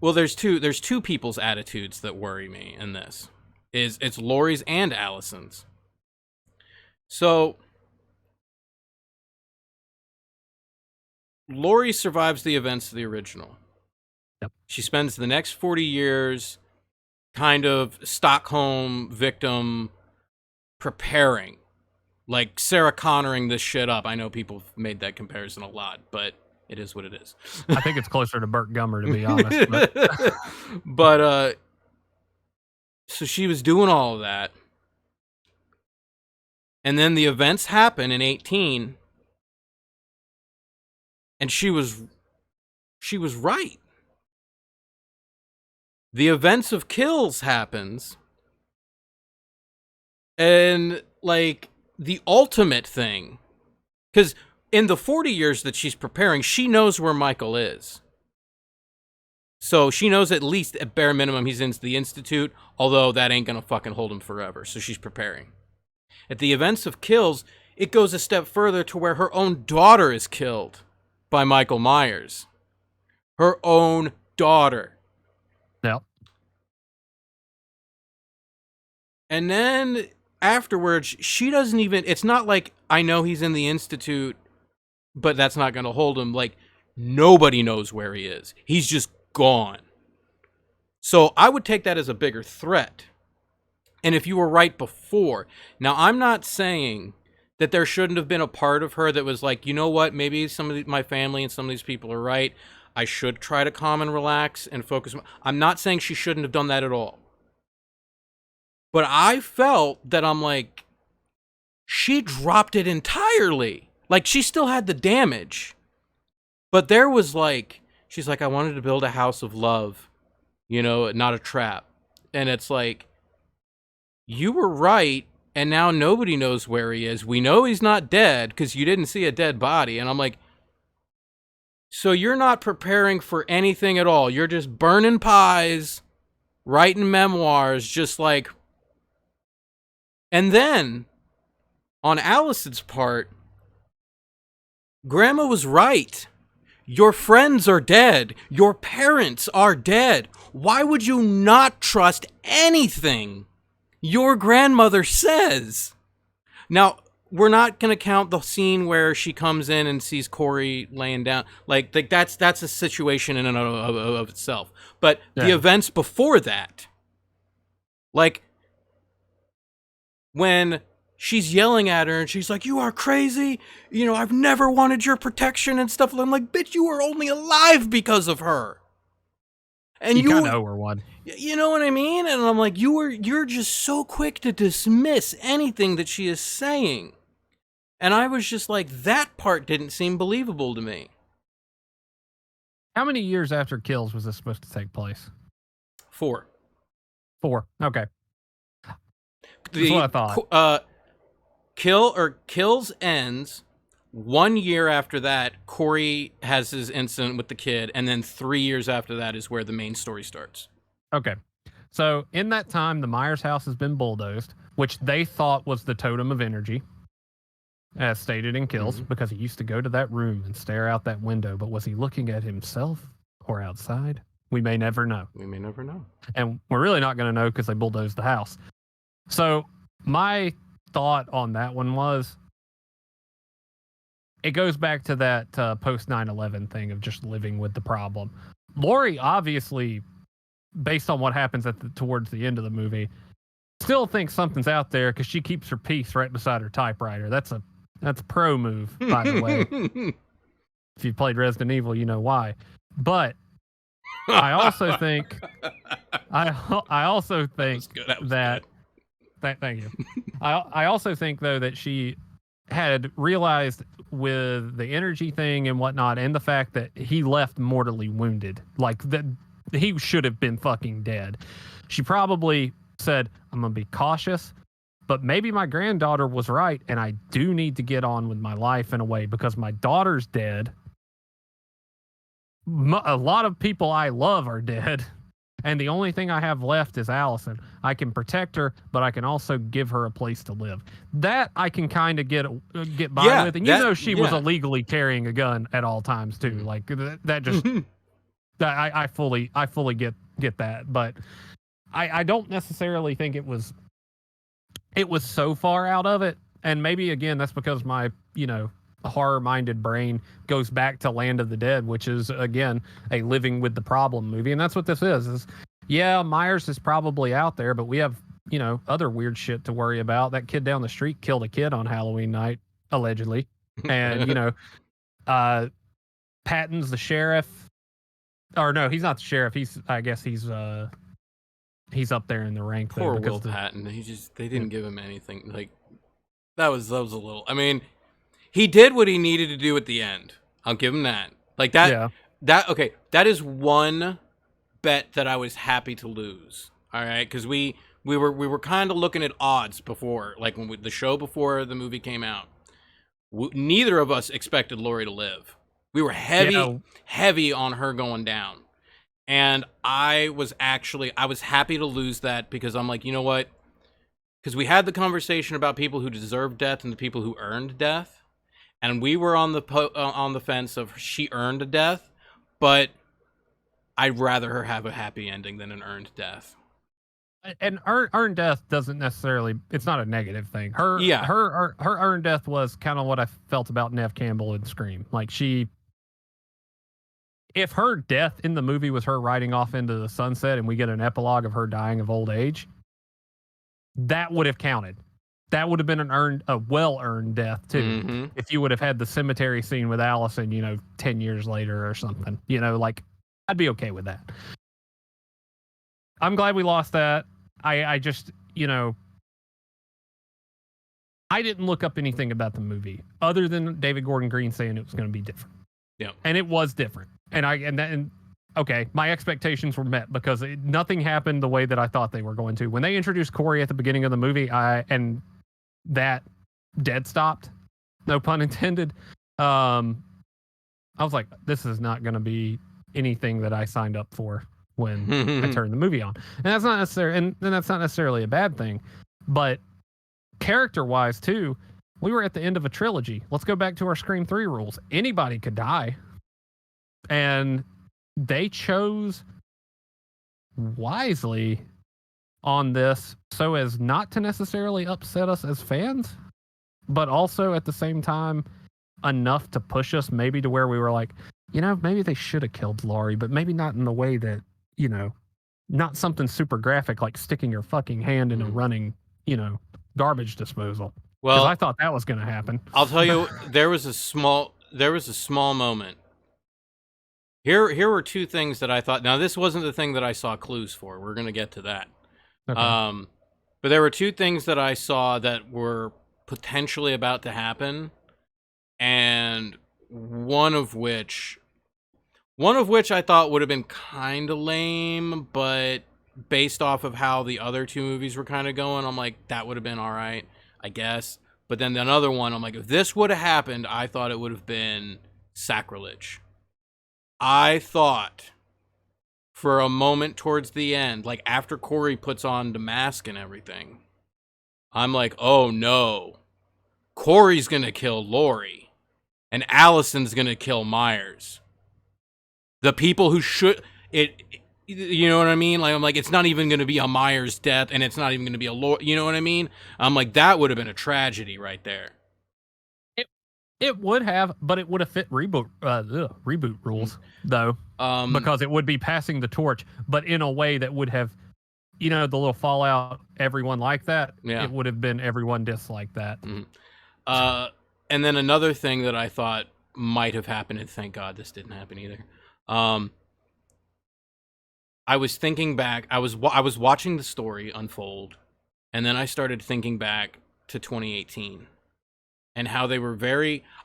well, there's two people's attitudes that worry me in this. It's Laurie's and Allison's. So Laurie survives the events of the original. Yep. She spends the next 40 years kind of Stockholm victim preparing. Like Sarah Connoring this shit up. I know people have made that comparison a lot, but it is what it is. I think it's closer to Burt Gummer, to be honest. But so she was doing all of that. And then the events happen in 18. And she was right. The events of Kills happens. And like the ultimate thing, because in the 40 years that she's preparing, she knows where Michael is. So she knows at least at bare minimum he's in the Institute, although that ain't gonna fucking hold him forever. So she's preparing. At the events of Kills, it goes a step further to where her own daughter is killed by Michael Myers. Her own daughter. Yep. And then afterwards, she doesn't even, it's not like, I know he's in the Institute, but that's not going to hold him. Like, nobody knows where he is. He's just gone. So I would take that as a bigger threat. And if you were right before, now I'm not saying that there shouldn't have been a part of her that was like, you know what, maybe some of my family and some of these people are right. I should try to calm and relax and focus. I'm not saying she shouldn't have done that at all. But I felt that I'm like, she dropped it entirely. Like, she still had the damage. But there was like, she's like, I wanted to build a house of love, you know, not a trap. And it's like, you were right, and now nobody knows where he is. We know he's not dead because you didn't see a dead body. And I'm like, so you're not preparing for anything at all. You're just burning pies, writing memoirs, just like. And then, on Allison's part, Grandma was right. Your friends are dead. Your parents are dead. Why would you not trust anything your grandmother says? Now, we're not going to count the scene where she comes in and sees Corey laying down. Like that's a situation in and of itself. But the events before that, like when she's yelling at her and she's like, you are crazy. You know, I've never wanted your protection and stuff. I'm like, bitch, you were only alive because of her. And you kind of owe her one. You know what I mean? And I'm like, you're just so quick to dismiss anything that she is saying. And I was just like, that part didn't seem believable to me. How many years after Kills was this supposed to take place? 4. 4. Okay. That's what I thought. Kills ends 1 year after that. Corey has his incident with the kid, and then 3 years after that is where the main story starts. Okay. So in that time, the Myers house has been bulldozed, which they thought was the totem of energy, as stated in Kills, because he used to go to that room and stare out that window. But was he looking at himself or outside? We may never know. And we're really not going to know because they bulldozed the house. So my thought on that one was, it goes back to that post 9/11 thing of just living with the problem. Lori, obviously, based on what happens towards the end of the movie, still thinks something's out there because she keeps her piece right beside her typewriter. That's a pro move, by the way. If you played Resident Evil, you know why. But I also think I also think that thank you. I also think though that she had realized with the energy thing and whatnot, and the fact that he left mortally wounded, like that he should have been fucking dead. She probably said, I'm gonna be cautious, but maybe my granddaughter was right, and I do need to get on with my life in a way because my daughter's dead. A lot of people I love are dead, and the only thing I have left is Allison. I can protect her, but I can also give her a place to live. That I can kind of get by with, and she was illegally carrying a gun at all times too. Like that just I fully get that, but I don't necessarily think it was so far out of it. And maybe again that's because my horror-minded brain goes back to Land of the Dead, which is again a living with the problem movie, and that's what this is Myers is probably out there, but we have other weird shit to worry about. That kid down the street killed a kid on Halloween night, allegedly, and Patton's the sheriff. Or no, he's not the sheriff. I guess he's up there in the rank. Poor Will Patton. They didn't give him anything. Like that was a little. I mean, he did what he needed to do at the end. I'll give him that. Like that. Yeah. That is one bet that I was happy to lose. All right, because we were kind of looking at odds before, like when the show before the movie came out. Neither of us expected Lori to live. We were heavy on her going down. And I was happy to lose that because I'm like, you know what? Because we had the conversation about people who deserve death and the people who earned death. And we were on the fence of she earned a death, but I'd rather her have a happy ending than an earned death. And earned death doesn't necessarily, it's not a negative thing. Her earned death was kind of what I felt about Neve Campbell in Scream. Like if her death in the movie was her riding off into the sunset and we get an epilogue of her dying of old age, that would have counted. That would have been a well-earned death too. Mm-hmm. If you would have had the cemetery scene with Allison, 10 years later or something, like I'd be okay with that. I'm glad we lost that. I just, I didn't look up anything about the movie other than David Gordon Green saying it was going to be different. Yeah. And it was different. Okay, my expectations were met because nothing happened the way that I thought they were going to. When they introduced Corey at the beginning of the movie, and that dead stopped, no pun intended. I was like, this is not going to be anything that I signed up for when I turned the movie on. And that's not necessarily a bad thing, but character-wise too, we were at the end of a trilogy. Let's go back to our Scream 3 rules. Anybody could die. And they chose wisely on this so as not to necessarily upset us as fans, but also at the same time enough to push us maybe to where we were like, maybe they should have killed Laurie, but maybe not in the way that, not something super graphic like sticking your fucking hand in a running, garbage disposal. Well, I thought that was going to happen. I'll tell you, there was a small moment. Here were two things that I thought. Now, this wasn't the thing that I saw clues for. We're going to get to that. Okay. But there were two things that I saw that were potentially about to happen, and one of which One of which I thought would have been kind of lame, but based off of how the other two movies were kind of going, I'm like, that would have been all right, I guess. But then another one, I'm like, if this would have happened, I thought it would have been sacrilege. I thought for a moment towards the end, like after Corey puts on the mask and everything, I'm like, oh no, Corey's gonna kill Laurie, and Allison's gonna kill Myers. The people who should it, you know what I mean? Like I'm like, it's not even gonna be a Myers death, and it's not even gonna be a Laurie. You know what I mean? I'm like, that would have been a tragedy right there. It would have, but it would have fit reboot rules though, because it would be passing the torch, but in a way that would have, the little Fallout, everyone like that. Yeah. It would have been everyone dislike that. Mm-hmm. And then another thing that I thought might have happened, and thank God this didn't happen either. I was thinking back. I was watching the story unfold, and then I started thinking back to 2018. And how they were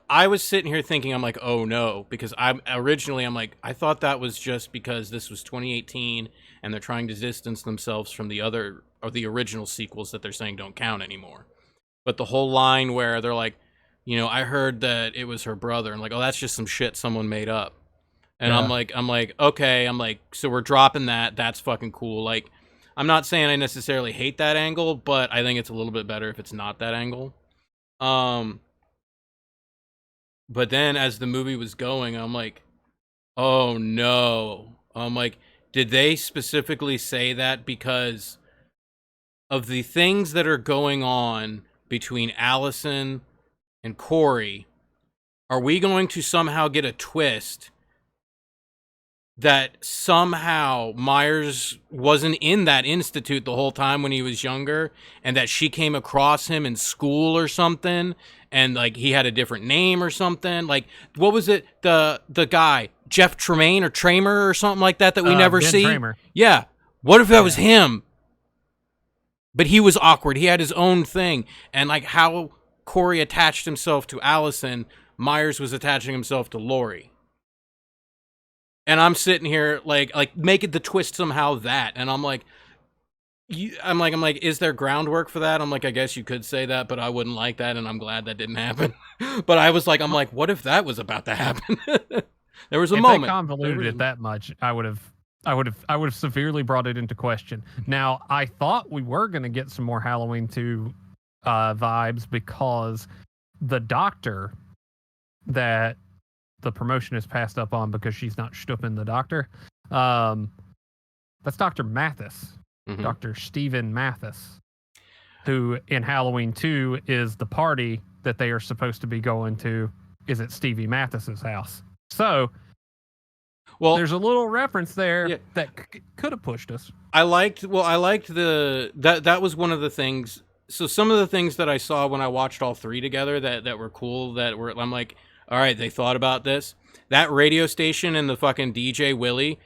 I was sitting here thinking, I'm like, oh no, because I'm like, I thought that was just because this was 2018 and they're trying to distance themselves from the original sequels that they're saying don't count anymore. But the whole line where they're like, I heard that it was her brother, and like, oh, that's just some shit someone made up. And yeah. I'm like, okay, so we're dropping that. That's fucking cool. Like, I'm not saying I necessarily hate that angle, but I think it's a little bit better if it's not that angle. But then as the movie was going, I'm like, oh no. I'm like, did they specifically say that because of the things that are going on between Allison and Corey? Are we going to somehow get a twist that somehow Myers wasn't in that institute the whole time when he was younger, and that she came across him in school or something, and like he had a different name or something? Like, what was it? The guy, Jeff Tremaine or Tramer or something like that we never Ben see? Tramer. Yeah. What if that was him? But he was awkward. He had his own thing. And like how Corey attached himself to Allison, Myers was attaching himself to Laurie. And I'm sitting here like make it the twist somehow that, and I'm like, is there groundwork for that? I'm like, I guess you could say that, but I wouldn't like that, and I'm glad that didn't happen. But I was like, what if that was about to happen? There was a moment. If they convoluted it that much, I would have severely brought it into question. Now, I thought we were going to get some more Halloween 2 vibes, because the doctor that the promotion is passed up on because she's not stupping the doctor. That's Dr. Mathis, Dr. Stephen Mathis, who in Halloween 2 is the party that they are supposed to be going to is at Stevie Mathis's house. So, well, there's a little reference there that could have pushed us. I liked that was one of the things. So some of the things that I saw when I watched all three together that were cool, I'm like, all right, they thought about this. That radio station and the fucking DJ Willie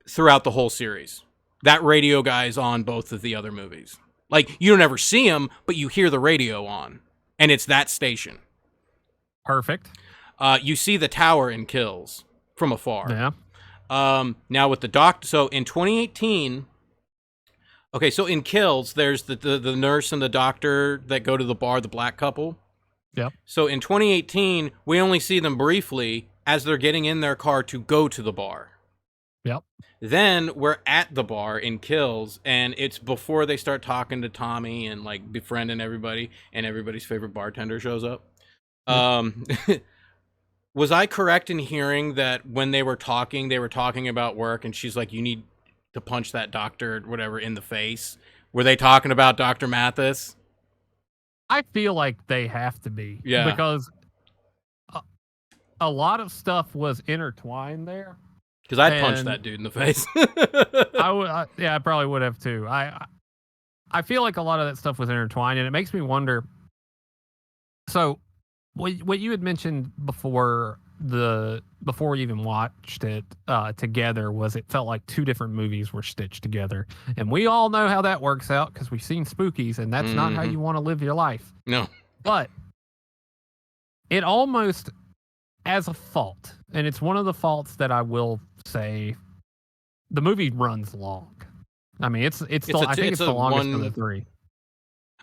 throughout the whole series. That radio guy is on both of the other movies. Like, you don't ever see him, but you hear the radio on. And it's that station. Perfect. You see the tower in Kills from afar. Yeah. Now with the doctor, so in 2018, okay, so in Kills, there's the nurse and the doctor that go to the bar, the black couple. Yep. So in 2018, we only see them briefly as they're getting in their car to go to the bar. Yep. Then we're at the bar in Kills, and it's before they start talking to Tommy and like befriending everybody, and everybody's favorite bartender shows up. Was I correct in hearing that when they were talking about work, and she's like, you need to punch that doctor or whatever in the face? Were they talking about Dr. Mathis? I feel like they have to be. Yeah. Because a lot of stuff was intertwined there. Because I'd punch that dude in the face. I probably would have too. I feel like a lot of that stuff was intertwined, and it makes me wonder. So, what you had mentioned before we even watched it together was it felt like two different movies were stitched together, and we all know how that works out because we've seen Spookies, and that's not how you want to live your life. No, but it almost as a fault, and it's one of the faults that I will say, the movie runs long. I mean, I think it's the longest of the three.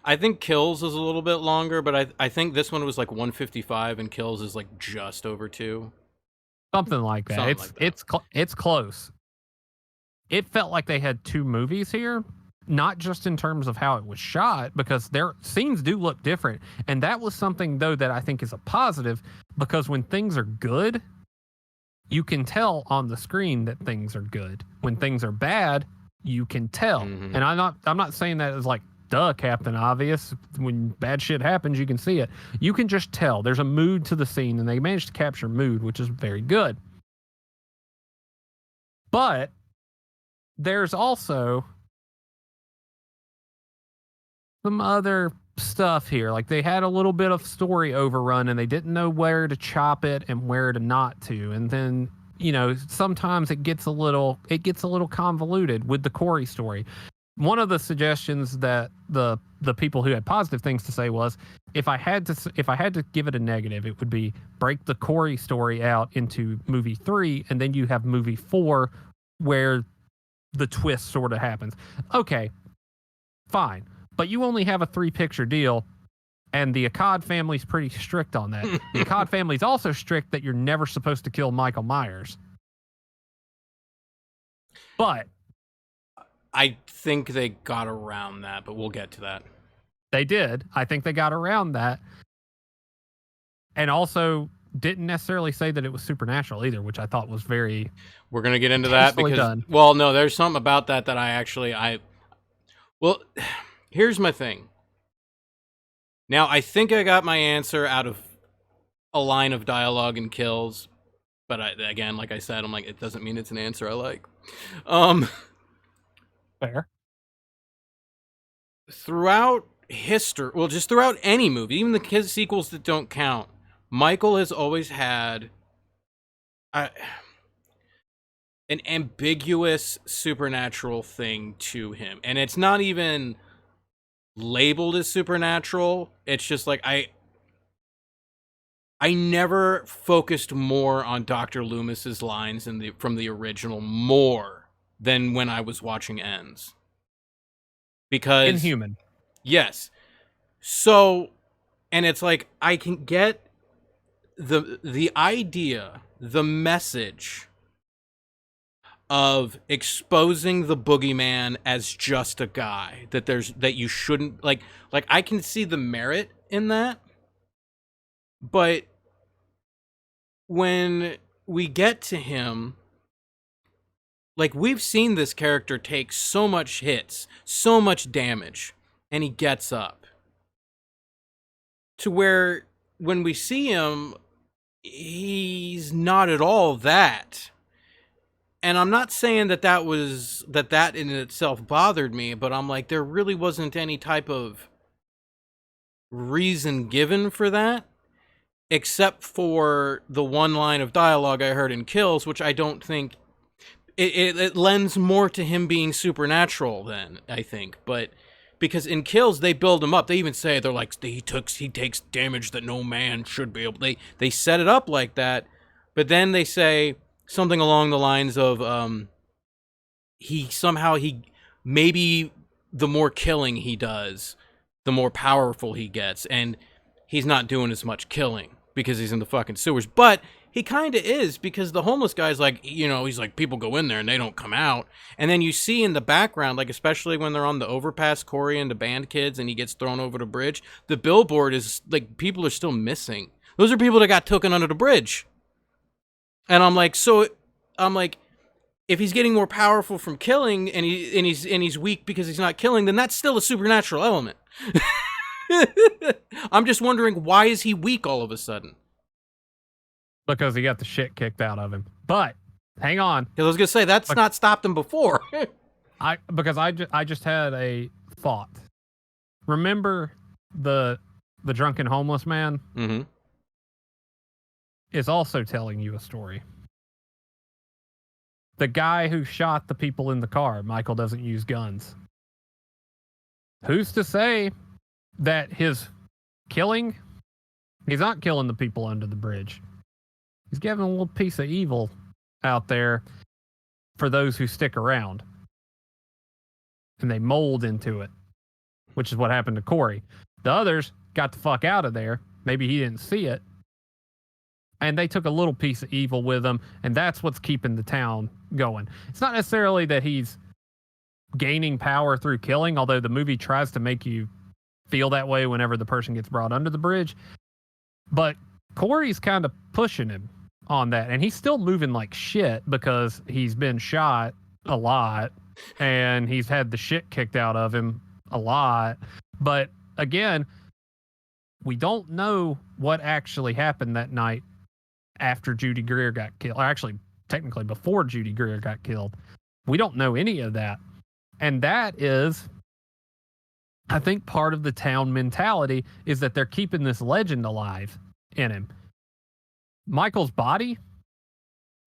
I think Kills is a little bit longer, but I think this one was like 155 and Kills is like just over 2. Something like that. It's close. It felt like they had 2 movies here, not just in terms of how it was shot, because their scenes do look different. And that was something, though, that I think is a positive, because when things are good, you can tell on the screen that things are good. When things are bad, you can tell. Mm-hmm. And I'm not saying that as like, duh, Captain Obvious. When bad shit happens, you can see it. You can just tell. There's a mood to the scene, and they managed to capture mood, which is very good. But there's also some other stuff here. Like, they had a little bit of story overrun, and they didn't know where to chop it and where to not to. And then, sometimes it gets a little convoluted with the Corey story. One of the suggestions that the people who had positive things to say was, if I had to give it a negative, it would be break the Corey story out into movie 3, and then you have movie 4 where the twist sort of happens. Okay, fine, but you only have a 3-picture deal, and the Akkad family's pretty strict on that. The Akkad family's also strict that you're never supposed to kill Michael Myers. But I think they got around that, but we'll get to that. They did. I think they got around that. And also didn't necessarily say that it was supernatural either, which I thought was very... We're going to get into that because... done. Well, no, there's something about that Well, here's my thing. Now, I think I got my answer out of a line of dialogue and Kills. But again, like I said, I'm like, it doesn't mean it's an answer I like. Fair. Throughout history, well, just throughout any movie, even the sequels that don't count, Michael has always had an ambiguous supernatural thing to him. And it's not even labeled as supernatural. It's just like, I never focused more on Dr. Loomis's lines from the original more than when I was watching Ends. Because... Inhuman. Yes. So, and it's like, I can get the idea, the message of exposing the boogeyman as just a guy, that you shouldn't, like I can see the merit in that. But when we get to him, like, we've seen this character take so much hits, so much damage, and he gets up. To where, when we see him, he's not at all that. And I'm not saying that in itself bothered me, but I'm like, there really wasn't any type of reason given for that, except for the one line of dialogue I heard in Kills, which I don't think... It lends more to him being supernatural then, I think. But because in Kills, they build him up. They even say, they're like, he takes damage that no man should be able... They set it up like that, but then they say something along the lines of, maybe the more killing he does, the more powerful he gets, and he's not doing as much killing because he's in the fucking sewers. But he kind of is, because the homeless guy's like, he's like, people go in there and they don't come out. And then you see in the background, like, especially when they're on the overpass, Corey and the band kids, and he gets thrown over the bridge, the billboard is like, people are still missing. Those are people that got taken under the bridge. And I'm like, if he's getting more powerful from killing, and he's weak because he's not killing, then that's still a supernatural element. I'm just wondering, why is he weak all of a sudden? Because he got the shit kicked out of him. But hang on, because I was gonna say that's not stopped him before. I just had a thought. Remember the drunken homeless man? Mm-hmm. Is also telling you a story. The guy who shot the people in the car, Michael doesn't use guns. Who's to say that his killing, he's not killing the people under the bridge. He's giving a little piece of evil out there for those who stick around. And they mold into it, which is what happened to Corey. The others got the fuck out of there. Maybe he didn't see it. And they took a little piece of evil with them, and that's what's keeping the town going. It's not necessarily that he's gaining power through killing, although the movie tries to make you feel that way whenever the person gets brought under the bridge. But Corey's kind of pushing him on that, and he's still moving like shit because he's been shot a lot and he's had the shit kicked out of him a lot. But again, we don't know what actually happened that night after Judy Greer got killed, or actually technically before Judy Greer got killed. We don't know any of that. And that is, I think, part of the town mentality is that they're keeping this legend alive in him. Michael's body,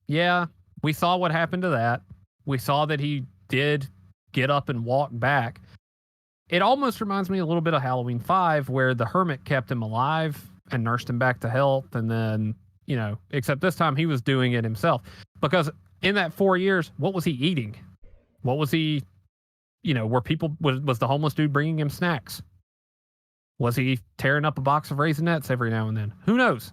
yeah, we saw what happened to that. We saw that he did get up and walk back. It almost reminds me a little bit of Halloween 5, where the hermit kept him alive and nursed him back to health. And then, except this time he was doing it himself. Because in that 4 years, what was he eating? What was he, were people, was the homeless dude bringing him snacks? Was he tearing up a box of Raisinets every now and then? Who knows?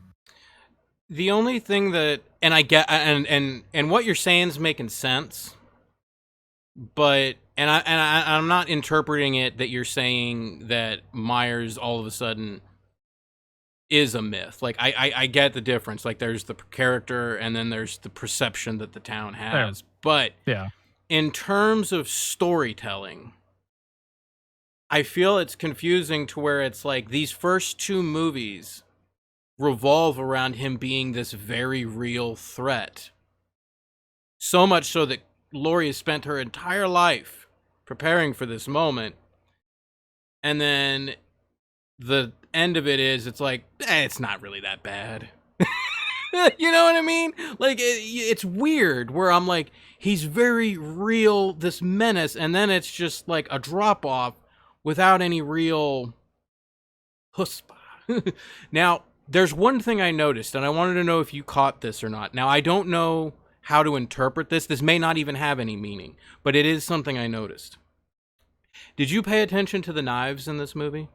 The only thing that, and I get, and what you're saying is making sense, but I'm not interpreting it that you're saying that Myers all of a sudden is a myth. Like I get the difference. Like there's the character and then there's the perception that the town has. Yeah. But yeah, in terms of storytelling, I feel it's confusing to where it's like these first two movies revolve around him being this very real threat. So much so that Laurie has spent her entire life preparing for this moment. And then the end of it is, it's like, it's not really that bad. You know what I mean? Like, it's weird where I'm like, he's very real, this menace, and then it's just like a drop-off without any real chutzpah. Now, there's one thing I noticed, and I wanted to know if you caught this or not. Now, I don't know how to interpret this. This may not even have any meaning, but it is something I noticed. Did you pay attention to the knives in this movie?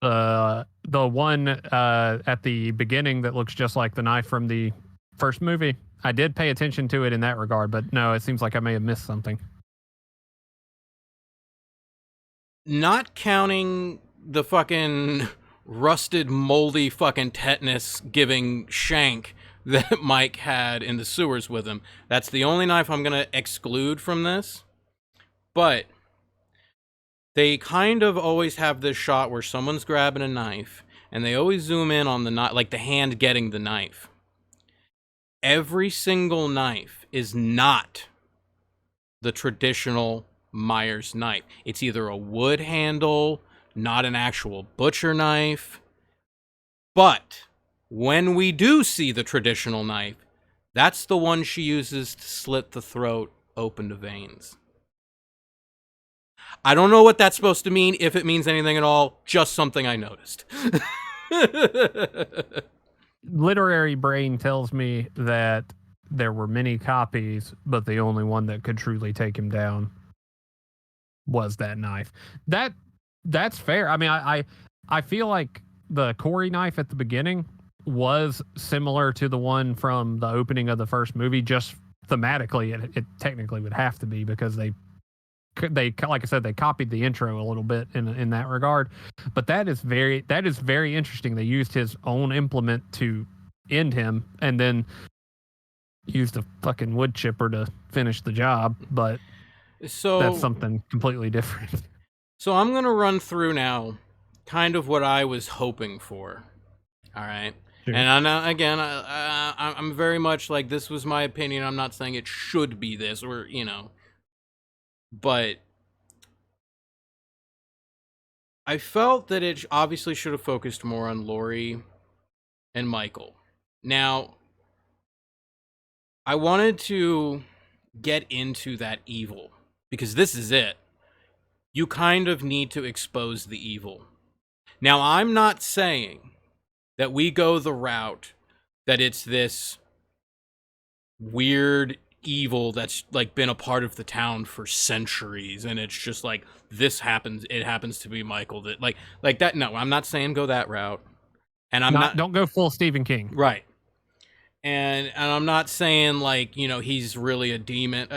The one at the beginning that looks just like the knife from the first movie. I did pay attention to it in that regard, but no, it seems like I may have missed something. Not counting the fucking rusted, moldy fucking tetanus giving shank that Mike had in the sewers with him. That's the only knife I'm going to exclude from this. But they kind of always have this shot where someone's grabbing a knife, and they always zoom in on the knife, like the hand getting the knife. Every single knife is not the traditional Myers knife. It's either a wood handle, not an actual butcher knife. But when we do see the traditional knife, that's the one she uses to slit the throat open to veins. I don't know what that's supposed to mean, if it means anything at all, just something I noticed. Literary brain tells me that there were many copies, but the only one that could truly take him down was that knife. That's fair. I mean, I feel like the Corey knife at the beginning was similar to the one from the opening of the first movie. Just thematically, it technically would have to be, because they like I said, they copied the intro a little bit in that regard. But that is very interesting. They used his own implement to end him, and then used a fucking wood chipper to finish the job. But so that's something completely different. So I'm gonna run through now, kind of what I was hoping for. All right. Sure. And I'm very much like, this was my opinion. I'm not saying it should be this, or but I felt that it obviously should have focused more on Laurie and Michael. Now, I wanted to get into that evil, because this is it. You kind of need to expose the evil. Now, I'm not saying that we go the route that it's this weird evil that's like been a part of the town for centuries, and it's just like this happens. It happens to be Michael that like that. No, I'm not saying go that route, and I'm not Don't go full Stephen King. right. And I'm not saying like he's really a demon.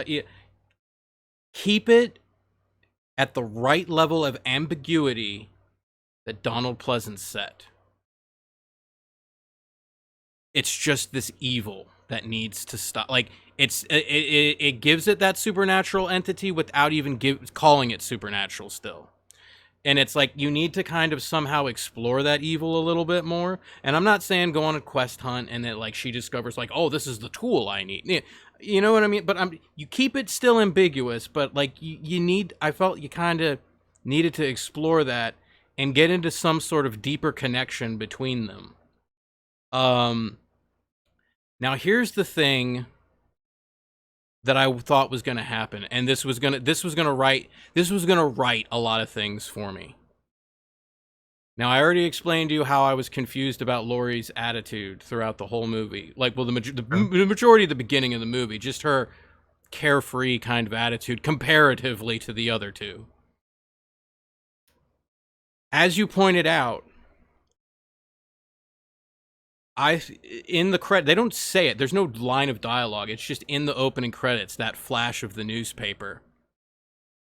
Keep it at the right level of ambiguity that Donald Pleasance set. It's just this evil that needs to stop. Like it gives it that supernatural entity without even calling it supernatural still. And it's like you need to kind of somehow explore that evil a little bit more. And I'm not saying go on a quest hunt and that like she discovers like, oh, this is the tool I need. You know what I mean? But you keep it still ambiguous, but like you need. I felt you kind of needed to explore that and get into some sort of deeper connection between them. Now here's the thing that I thought was going to happen, and this was going to write a lot of things for me. Now I already explained to you how I was confused about Laurie's attitude throughout the whole movie. Like, well, the majority of the beginning of the movie, just her carefree kind of attitude comparatively to the other two. As you pointed out, in the credit, they don't say it. There's no line of dialogue. It's just in the opening credits, that flash of the newspaper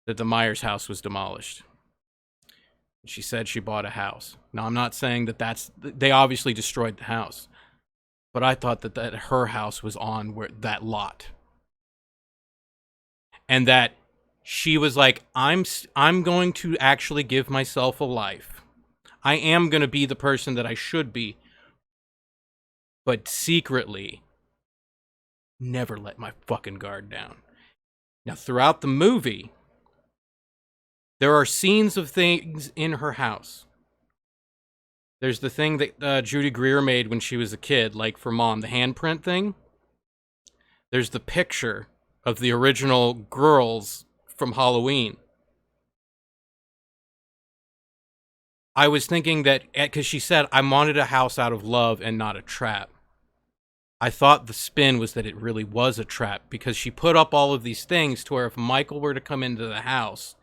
that the Myers house was demolished. She said she bought a house. Now, I'm not saying they obviously destroyed the house, but I thought that her house was on that lot. And that she was like, I'm going to actually give myself a life. I am going to be the person that I should be. But secretly, never let my fucking guard down. Now, throughout the movie, there are scenes of things in her house. There's the thing that Judy Greer made when she was a kid, like for Mom, the handprint thing. There's the picture of the original girls from Halloween. I was thinking that, because she said, I wanted a house out of love and not a trap. I thought the spin was that it really was a trap, because she put up all of these things to where if Michael were to come into the house,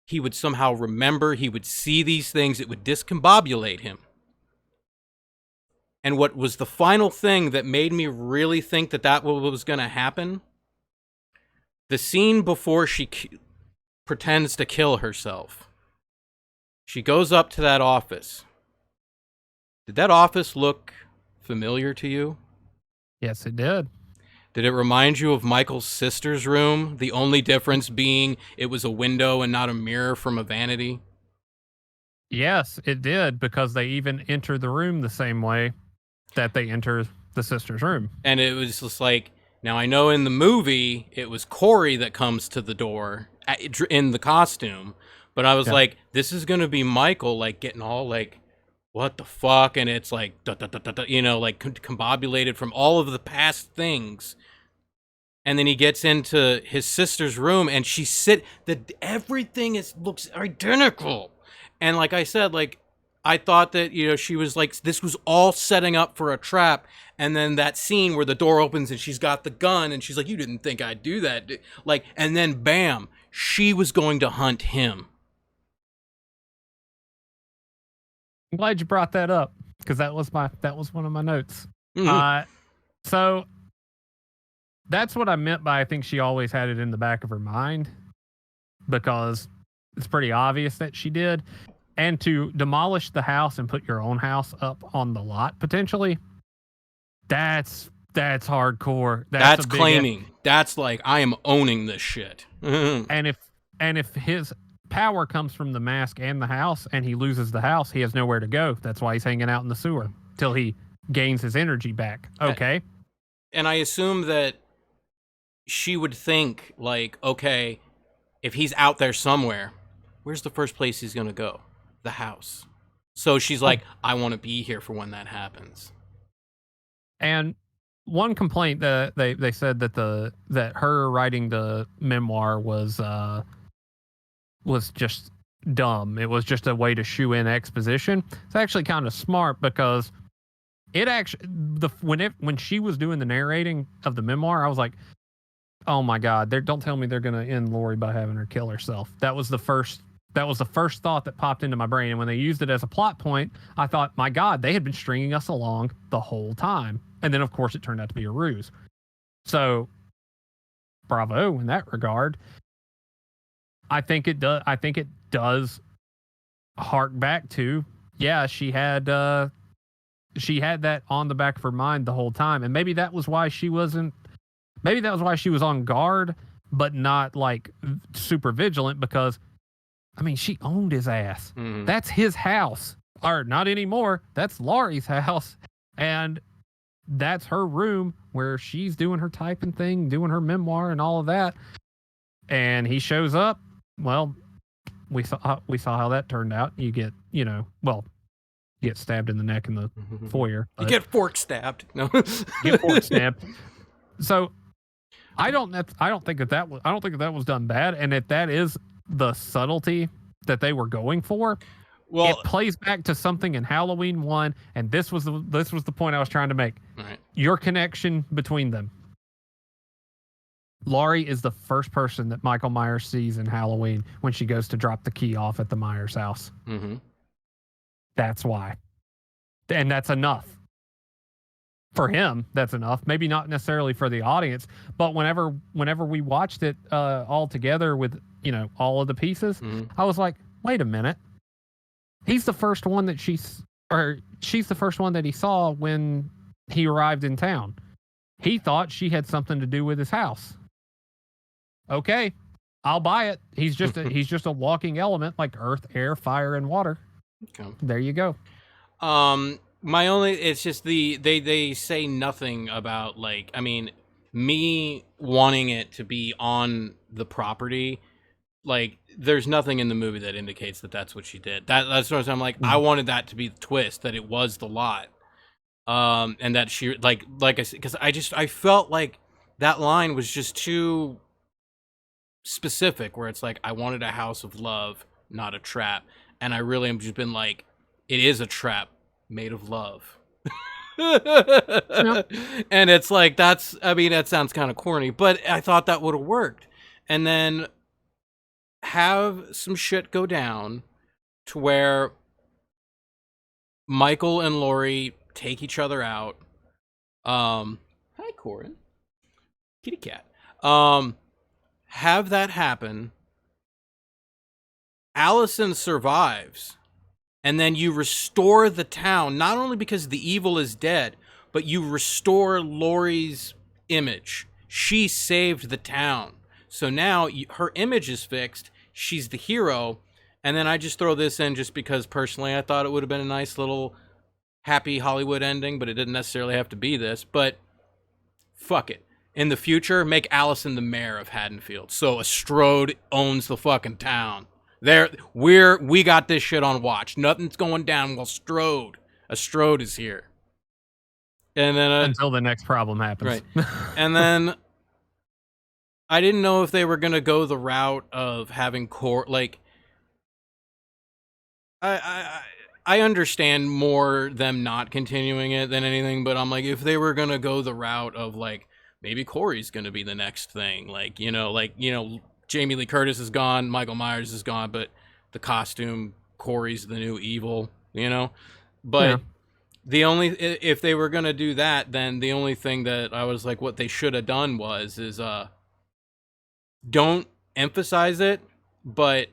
he would somehow remember, he would see these things, it would discombobulate him. And what was the final thing that made me really think that was going to happen? The scene before she pretends to kill herself. She goes up to that office. Did that office look familiar to you? Yes, it did. Did it remind you of Michael's sister's room? The only difference being it was a window and not a mirror from a vanity? Yes, it did, because they even enter the room the same way that they enter the sister's room. And it was just like, now I know in the movie it was Corey that comes to the door in the costume, but I was like, this is going to be Michael like getting all like, what the fuck? And it's like, like combobulated from all of the past things. And then he gets into his sister's room and everything looks identical. And like I said, like, I thought that, she was like, this was all setting up for a trap. And then that scene where the door opens and she's got the gun and she's like, you didn't think I'd do that. Like, and then bam, she was going to hunt him. I'm glad you brought that up, because that was one of my notes. Mm-hmm. So that's what I meant by I think she always had it in the back of her mind, because it's pretty obvious that she did. And to demolish the house and put your own house up on the lot potentially, that's hardcore. That's claiming. That's like, I am owning this shit. And if his power comes from the mask and the house, and he loses the house, he has nowhere to go. That's why he's hanging out in the sewer till he gains his energy back. Okay. And I assume that she would think like, okay, if he's out there somewhere, where's the first place he's going to go? The house. So she's like, I want to be here for when that happens. And one complaint that they said that her writing the memoir was just dumb. It was just a way to shoe in exposition. It's actually kind of smart, because it actually when she was doing the narrating of the memoir, I was like, oh my God, don't tell me they're gonna end Lori by having her kill herself. That was the first thought that popped into my brain. And when they used it as a plot point, I thought, my God, they had been stringing us along the whole time. And then of course it turned out to be a ruse. So bravo in that regard. I think it does hark back to, yeah, she had that on the back of her mind the whole time. And maybe that was why she was on guard, but not like super vigilant, because I mean, she owned his ass. Mm-hmm. That's his house. Or not anymore. That's Laurie's house. And that's her room where she's doing her typing thing, doing her memoir and all of that. And he shows up. Well, we saw how that turned out. You get, you get stabbed in the neck in the foyer. You get fork stabbed. No. Get fork stabbed. So I don't think that was done bad. And if that is the subtlety that they were going for, well, it plays back to something in Halloween 1, and this was the point I was trying to make. Right. Your connection between them. Laurie is the first person that Michael Myers sees in Halloween when she goes to drop the key off at the Myers house. Mm-hmm. That's why. And that's enough. For him, that's enough. Maybe not necessarily for the audience, but whenever we watched it all together with, all of the pieces, I was like, wait a minute. He's the first one that she's the first one that he saw when he arrived in town. He thought she had something to do with his house. Okay, I'll buy it. He's just a walking element like earth, air, fire, and water. Okay. There you go. It's just they say nothing about, like, I mean, me wanting it to be on the property. Like, there's nothing in the movie that indicates that that's what she did. That's what I'm like. I wanted that to be the twist, that it was the lot, and that she like I said, because I felt like that line was just too specific. Where it's like, I wanted a house of love, not a trap, and I really am just been like, it is a trap made of love. Yep. And it's like, that sounds kind of corny, but I thought that would have worked. And then have some shit go down to where Michael and Laurie take each other out. Hi, Corin. Kitty cat. Have that happen. Allison survives. And then you restore the town, not only because the evil is dead, but you restore Laurie's image. She saved the town. So now her image is fixed. She's the hero. And then I just throw this in just because personally I thought it would have been a nice little happy Hollywood ending, but it didn't necessarily have to be this. But fuck it. In the future, make Allison the mayor of Haddonfield. So Strode owns the fucking town. We got this shit on watch. Nothing's going down while Strode is here. And then until the next problem happens. Right. And then I didn't know if they were going to go the route of having like, I understand more them not continuing it than anything, but I'm like, if they were going to go the route of, like, maybe Corey's going to be the next thing, Jamie Lee Curtis is gone, Michael Myers is gone, but the costume, Corey's the new evil, But yeah. If they were going to do that, then the only thing that I was like, what they should have done is don't emphasize it, but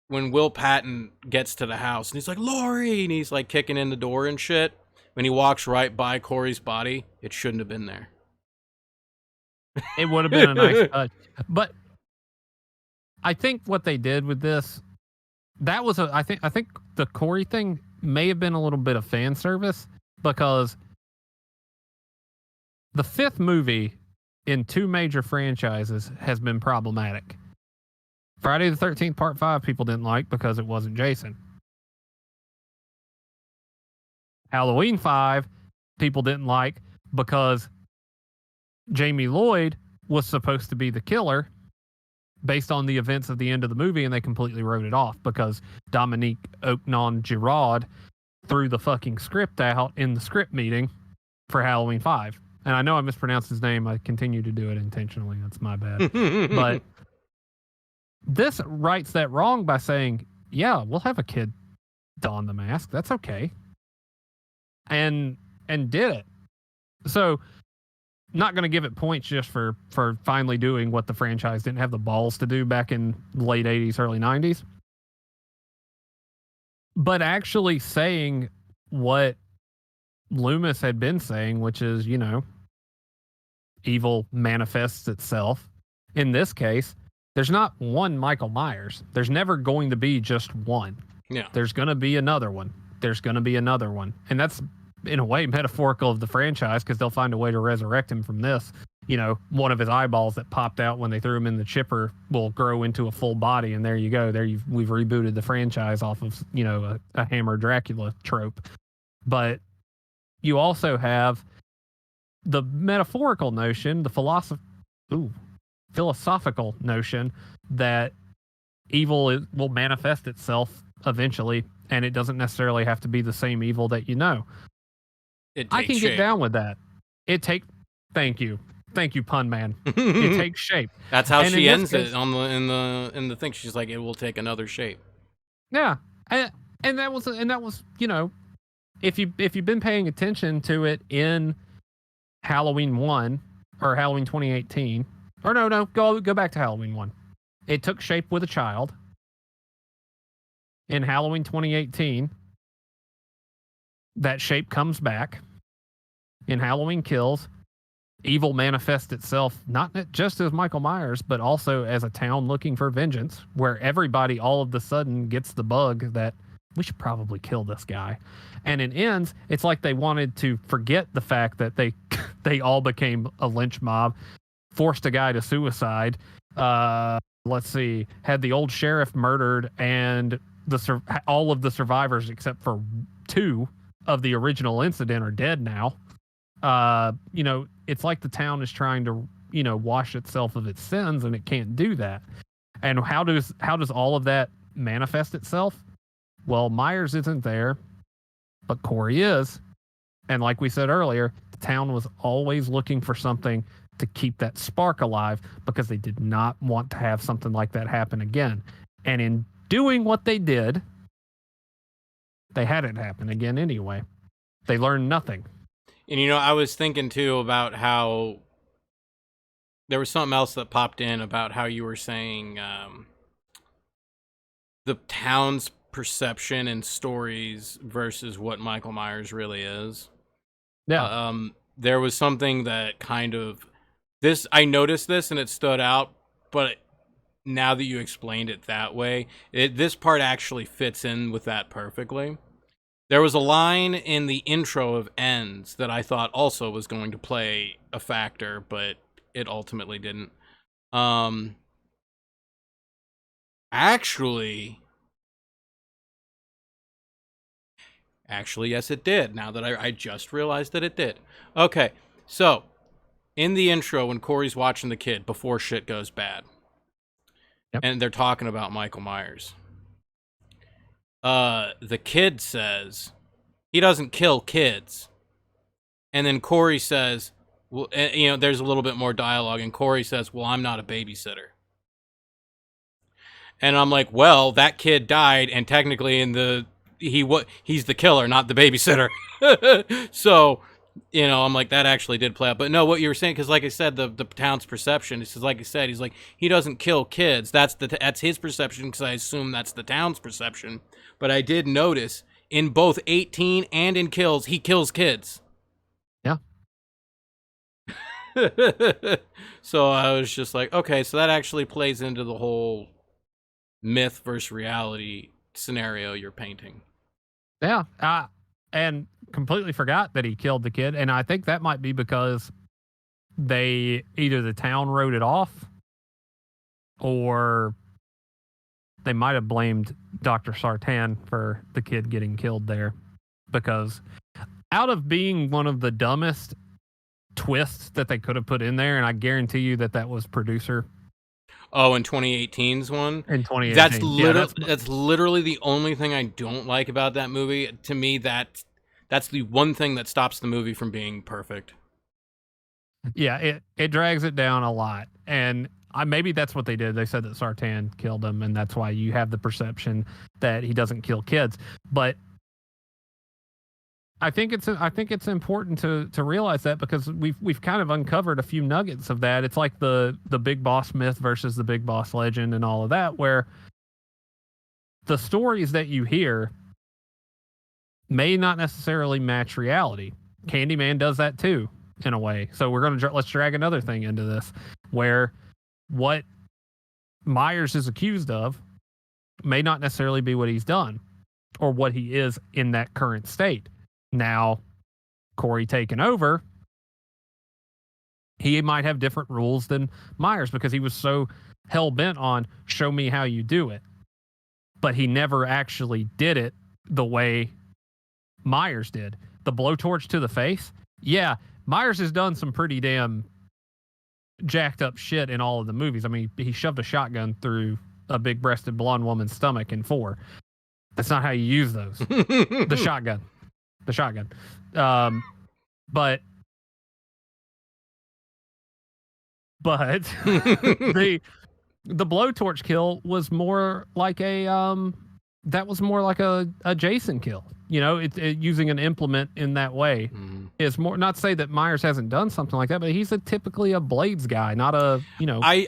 when Will Patton gets to the house and he's like, Laurie, and he's like kicking in the door and shit, when he walks right by Corey's body, it shouldn't have been there. It would have been a nice touch. But I think what they did with this, that was I think the Corey thing may have been a little bit of fan service, because the fifth movie in two major franchises has been problematic. Friday the 13th Part 5 people didn't like because it wasn't Jason. Halloween 5 people didn't like because Jamie Lloyd was supposed to be the killer based on the events of the end of the movie, and they completely wrote it off because Dominique Oaknon-Girard threw the fucking script out in the script meeting for Halloween 5. And I know I mispronounced his name. I continue to do it intentionally. That's my bad. But this rights that wrong by saying, yeah, we'll have a kid don the mask. That's okay. And did it. So not going to give it points just for finally doing what the franchise didn't have the balls to do back in late 80s, early 90s. But actually saying what Loomis had been saying, which is, you know, evil manifests itself. In this case, there's not one Michael Myers. There's never going to be just one. Yeah. There's going to be another one. There's going to be another one. And that's, in a way, metaphorical of the franchise, because they'll find a way to resurrect him from this. You know, one of his eyeballs that popped out when they threw him in the chipper will grow into a full body, and there you go. We've rebooted the franchise off of, you know, a Hammer Dracula trope. But you also have the metaphorical notion, the philosophical notion that evil will manifest itself eventually, and it doesn't necessarily have to be the same evil that you know. I can get down with that. Thank you, pun man. It takes shape. That's how she ends it in the thing. She's like, it will take another shape. Yeah, and that was you know, if you've been paying attention to it in Halloween 1 or Halloween 2018, or no, go back to Halloween 1. It took shape with a child. In Halloween 2018, that shape comes back. In Halloween Kills, evil manifests itself not just as Michael Myers, but also as a town looking for vengeance, where everybody all of a sudden gets the bug that we should probably kill this guy. And it ends, it's like they wanted to forget the fact that they all became a lynch mob, forced a guy to suicide, let's see, had the old sheriff murdered, and all of the survivors except for 2 of the original incident are dead now. You know, it's like the town is trying to, you know, wash itself of its sins, and it can't do that. And how does all of that manifest itself? Well, Myers isn't there, but Corey is. And like we said earlier, the town was always looking for something to keep that spark alive, because they did not want to have something like that happen again. And in doing what they did, they had it happen again anyway. They learned nothing. And, you know, I was thinking, too, about how there was something else that popped in about how you were saying the town's perception and stories versus what Michael Myers really is. Yeah. There was something that kind of... I noticed this and it stood out, but now that you explained it that way, this part actually fits in with that perfectly. There was a line in the intro of Ends that I thought also was going to play a factor, but it ultimately didn't. Actually, yes, it did. Now that I just realized that it did. Okay, so in the intro, when Corey's watching the kid before shit goes bad, and they're talking about Michael Myers, the kid says he doesn't kill kids, and then Corey says, well, you know, there's a little bit more dialogue, and Corey says, well, I'm not a babysitter. And I'm like, well, that kid died, and technically he's the killer, not the babysitter. So, you know, I'm like, that actually did play out. But no, what you were saying, because like I said, the town's perception, this is like I said, he's like, he doesn't kill kids. That's his perception, because I assume that's the town's perception. But I did notice in both 18 and in Kills, he kills kids. Yeah. So I was just like, okay, so that actually plays into the whole myth versus reality scenario you're painting. Yeah. And completely forgot that he killed the kid. And I think that might be because either the town wrote it off, or they might have blamed Dr. Sartan for the kid getting killed there. Because out of being one of the dumbest twists that they could have put in there, and I guarantee you that was producer Oh, in 2018's one? In 2018. That's literally the only thing I don't like about that movie. To me, that's the one thing that stops the movie from being perfect. Yeah, it drags it down a lot. And maybe that's what they did. They said that Sartan killed him, and that's why you have the perception that he doesn't kill kids. But I think it's important to realize that, because we've kind of uncovered a few nuggets of that. It's like the Big Boss myth versus the Big Boss legend and all of that, where the stories that you hear may not necessarily match reality. Candyman does that too, in a way. So let's drag another thing into this, where what Myers is accused of may not necessarily be what he's done or what he is in that current state. Now, Corey taking over, he might have different rules than Myers because he was so hell-bent on show me how you do it. But he never actually did it the way Myers did. The blowtorch to the face? Yeah, Myers has done some pretty damn jacked up shit in all of the movies. I mean, he shoved a shotgun through a big-breasted blonde woman's stomach in 4. That's not how you use those. The shotgun. But the blowtorch kill was more like a Jason kill. You know, it using an implement in that way is more, not to say that Myers hasn't done something like that, but he's typically a blades guy, not a,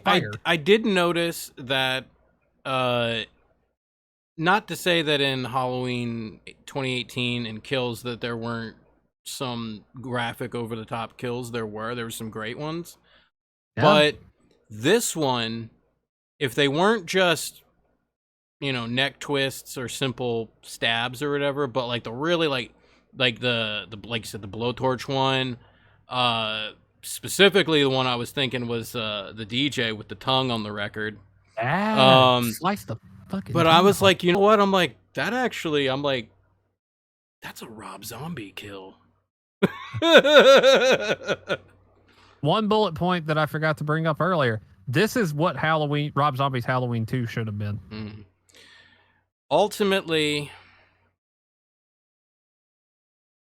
fighter. I did notice that, not to say that in Halloween 2018 and Kills that there weren't some graphic over-the-top kills. There were some great ones. Yeah. But this one, if they weren't just, neck twists or simple stabs or whatever, but like the really like the like you said, the blowtorch one, specifically the one I was thinking was the DJ with the tongue on the record. Slice the fucking But I was like, you know what? I'm like, that's a Rob Zombie kill. One bullet point that I forgot to bring up earlier. This is what Rob Zombie's Halloween 2 should have been. Mm. Ultimately,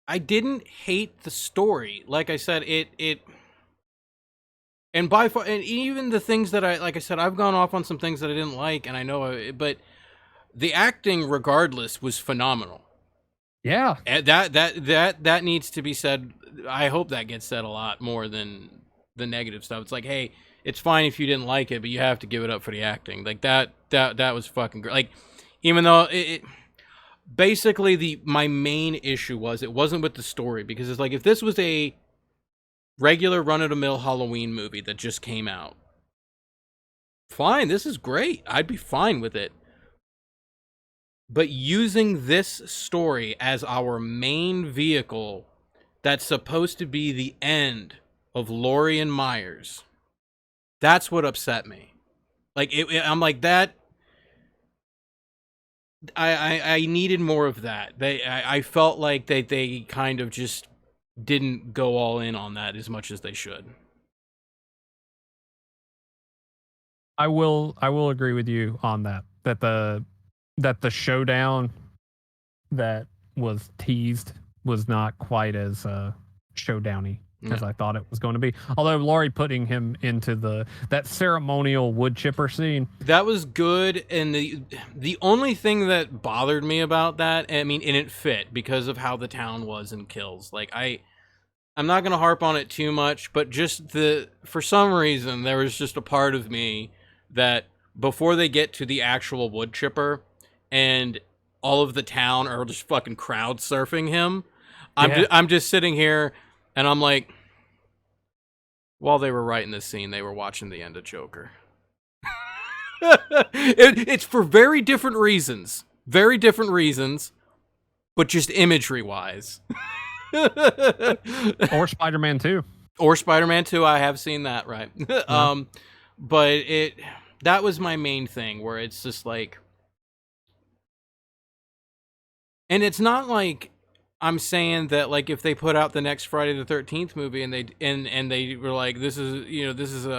I didn't hate the story. Like I said, and by far, and even the things that I've gone off on some things that I didn't like, and I know, but the acting, regardless, was phenomenal. Yeah, and that needs to be said. I hope that gets said a lot more than the negative stuff. It's like, hey, it's fine if you didn't like it, but you have to give it up for the acting. Like that was fucking great. Like, even though it basically my main issue was it wasn't with the story, because it's like, if this was a regular run-of-the-mill Halloween movie that just came out, fine, this is great. I'd be fine with it. But using this story as our main vehicle that's supposed to be the end of Laurie and Myers, that's what upset me. Like, I'm like, that... I needed more of that. I felt like they kind of just didn't go all in on that as much as they should. I will agree with you on that. That the showdown that was teased was not quite as showdowny as I thought it was going to be. Although Laurie putting him into that ceremonial wood chipper scene, that was good. And the only thing that bothered me about that, I mean, and it fit because of how the town was in Kills. Like, I'm not going to harp on it too much, but just for some reason, there was just a part of me that before they get to the actual wood chipper and all of the town are just fucking crowd surfing him, I'm just sitting here and I'm like, while they were writing this scene, they were watching the end of Joker. It's for very different reasons, but just imagery-wise. Or Spider-Man 2. I have seen that, right? Yeah. But that was my main thing, where it's just like, and it's not like I'm saying that, like, if they put out the next Friday the 13th movie and they were like, this is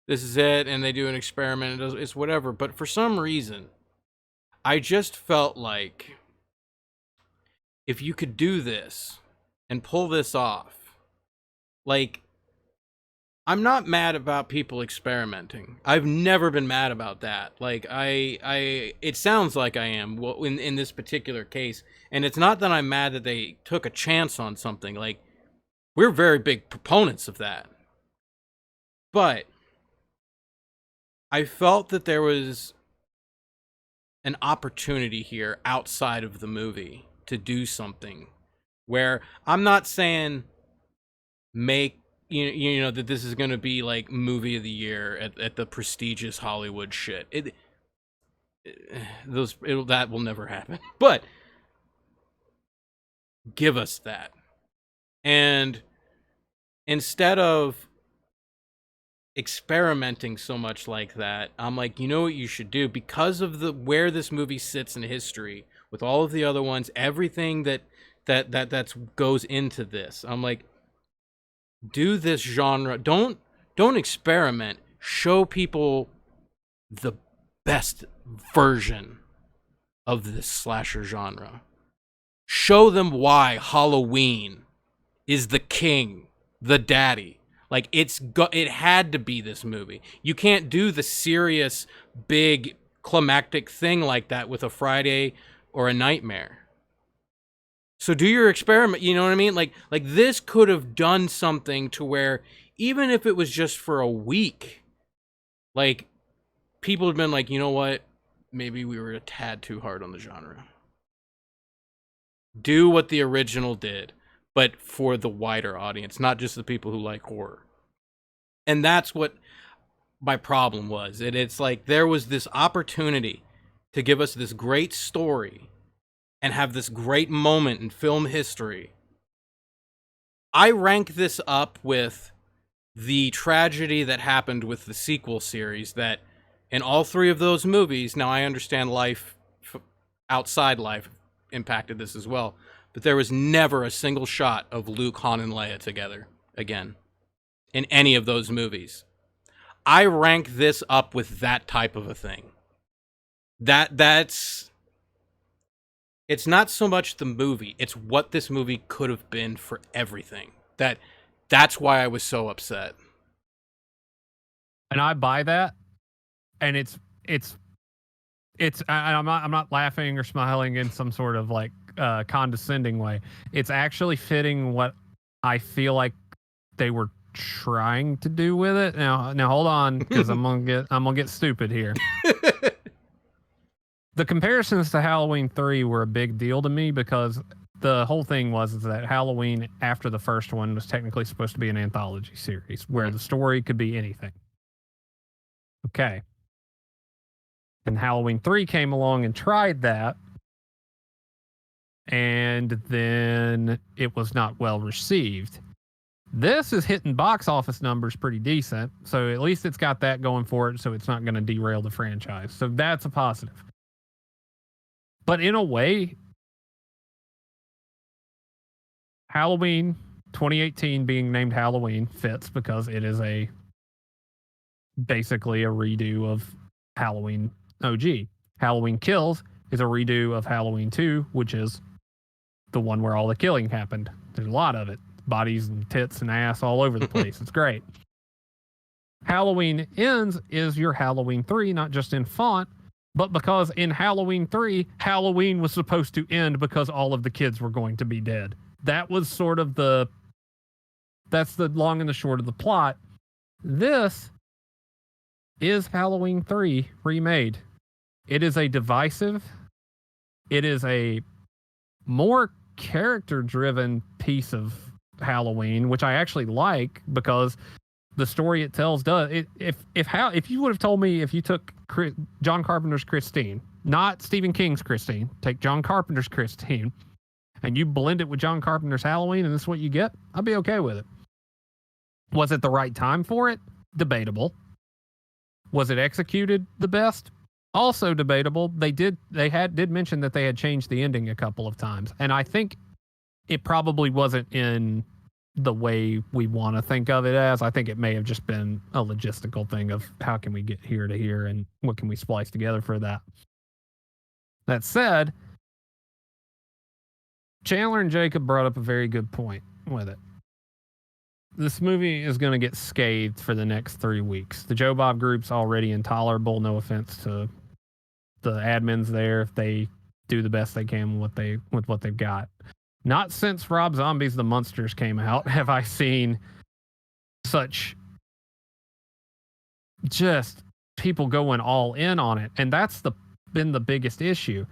this is it, and they do an experiment, it's whatever. But for some reason, I just felt like if you could do this and pull this off, like, I'm not mad about people experimenting. I've never been mad about that. Like, it sounds like I am in this particular case. And it's not that I'm mad that they took a chance on something. Like, we're very big proponents of that. But I felt that there was an opportunity here outside of the movie to do something where I'm not saying make you know that this is going to be like movie of the year at the prestigious Hollywood shit. That will never happen. But give us that. And instead of experimenting so much like that, I'm like, you know what you should do, because of where this movie sits in history with all of the other ones, everything that's goes into this. I'm like, do this genre. Don't experiment. Show people the best version of this slasher genre. Show them why Halloween is the king, the daddy. Like, it had to be this movie. You can't do the serious, big, climactic thing like that with a Friday or a Nightmare. So do your experiment, you know what I mean? Like this could have done something to where, even if it was just for a week, like, people have been like, you know what? Maybe we were a tad too hard on the genre. Do what the original did, but for the wider audience, not just the people who like horror. And that's what my problem was. It's like there was this opportunity to give us this great story and have this great moment in film history. I rank this up with the tragedy that happened with the sequel series, that in all three of those movies, now I understand life, outside life, impacted this as well, but there was never a single shot of Luke, Han, and Leia together again in any of those movies. I rank this up with that type of a thing. That's it's not so much the movie, it's what this movie could have been for everything. That's why I was so upset. And I buy that. And I'm not laughing or smiling in some sort of like condescending way. It's actually fitting what I feel like they were trying to do with it. Now hold on, because I'm gonna get stupid here. The comparisons to Halloween 3 were a big deal to me, because the whole thing was that Halloween, after the first one, was technically supposed to be an anthology series where the story could be anything. Okay. And Halloween 3 came along and tried that, and then it was not well received. This is hitting box office numbers pretty decent, so at least it's got that going for it, so it's not going to derail the franchise. So that's a positive. But in a way, Halloween 2018 being named Halloween fits, because it is basically a redo of Halloween OG. Halloween Kills is a redo of Halloween 2, which is the one where all the killing happened. There's a lot of it. Bodies and tits and ass all over the place. It's great. Halloween Ends is your Halloween 3, not just in font, but because in Halloween 3, Halloween was supposed to end because all of the kids were going to be dead. That was sort of that's the long and the short of the plot. This is Halloween 3 remade. It is a divisive, it is a more character-driven piece of Halloween, which I actually like, because the story it tells does. If you would have told me, if you took John Carpenter's Christine, not Stephen King's Christine, take John Carpenter's Christine, and you blend it with John Carpenter's Halloween, and this is what you get, I'd be okay with it. Was it the right time for it? Debatable. Was it executed the best? Also debatable. They did mention that they had changed the ending a couple of times, and I think it probably wasn't in the way we want to think of it as. I think it may have just been a logistical thing of how can we get here to here and what can we splice together for that. That said, Chandler and Jacob brought up a very good point with it. This movie is going to get scathed for the next 3 weeks. The Joe Bob group's already intolerable. No offense to the admins there. If they do the best they can with what they've got. Not since Rob Zombie's The Munsters came out have I seen such just people going all in on it. And that's been the biggest issue.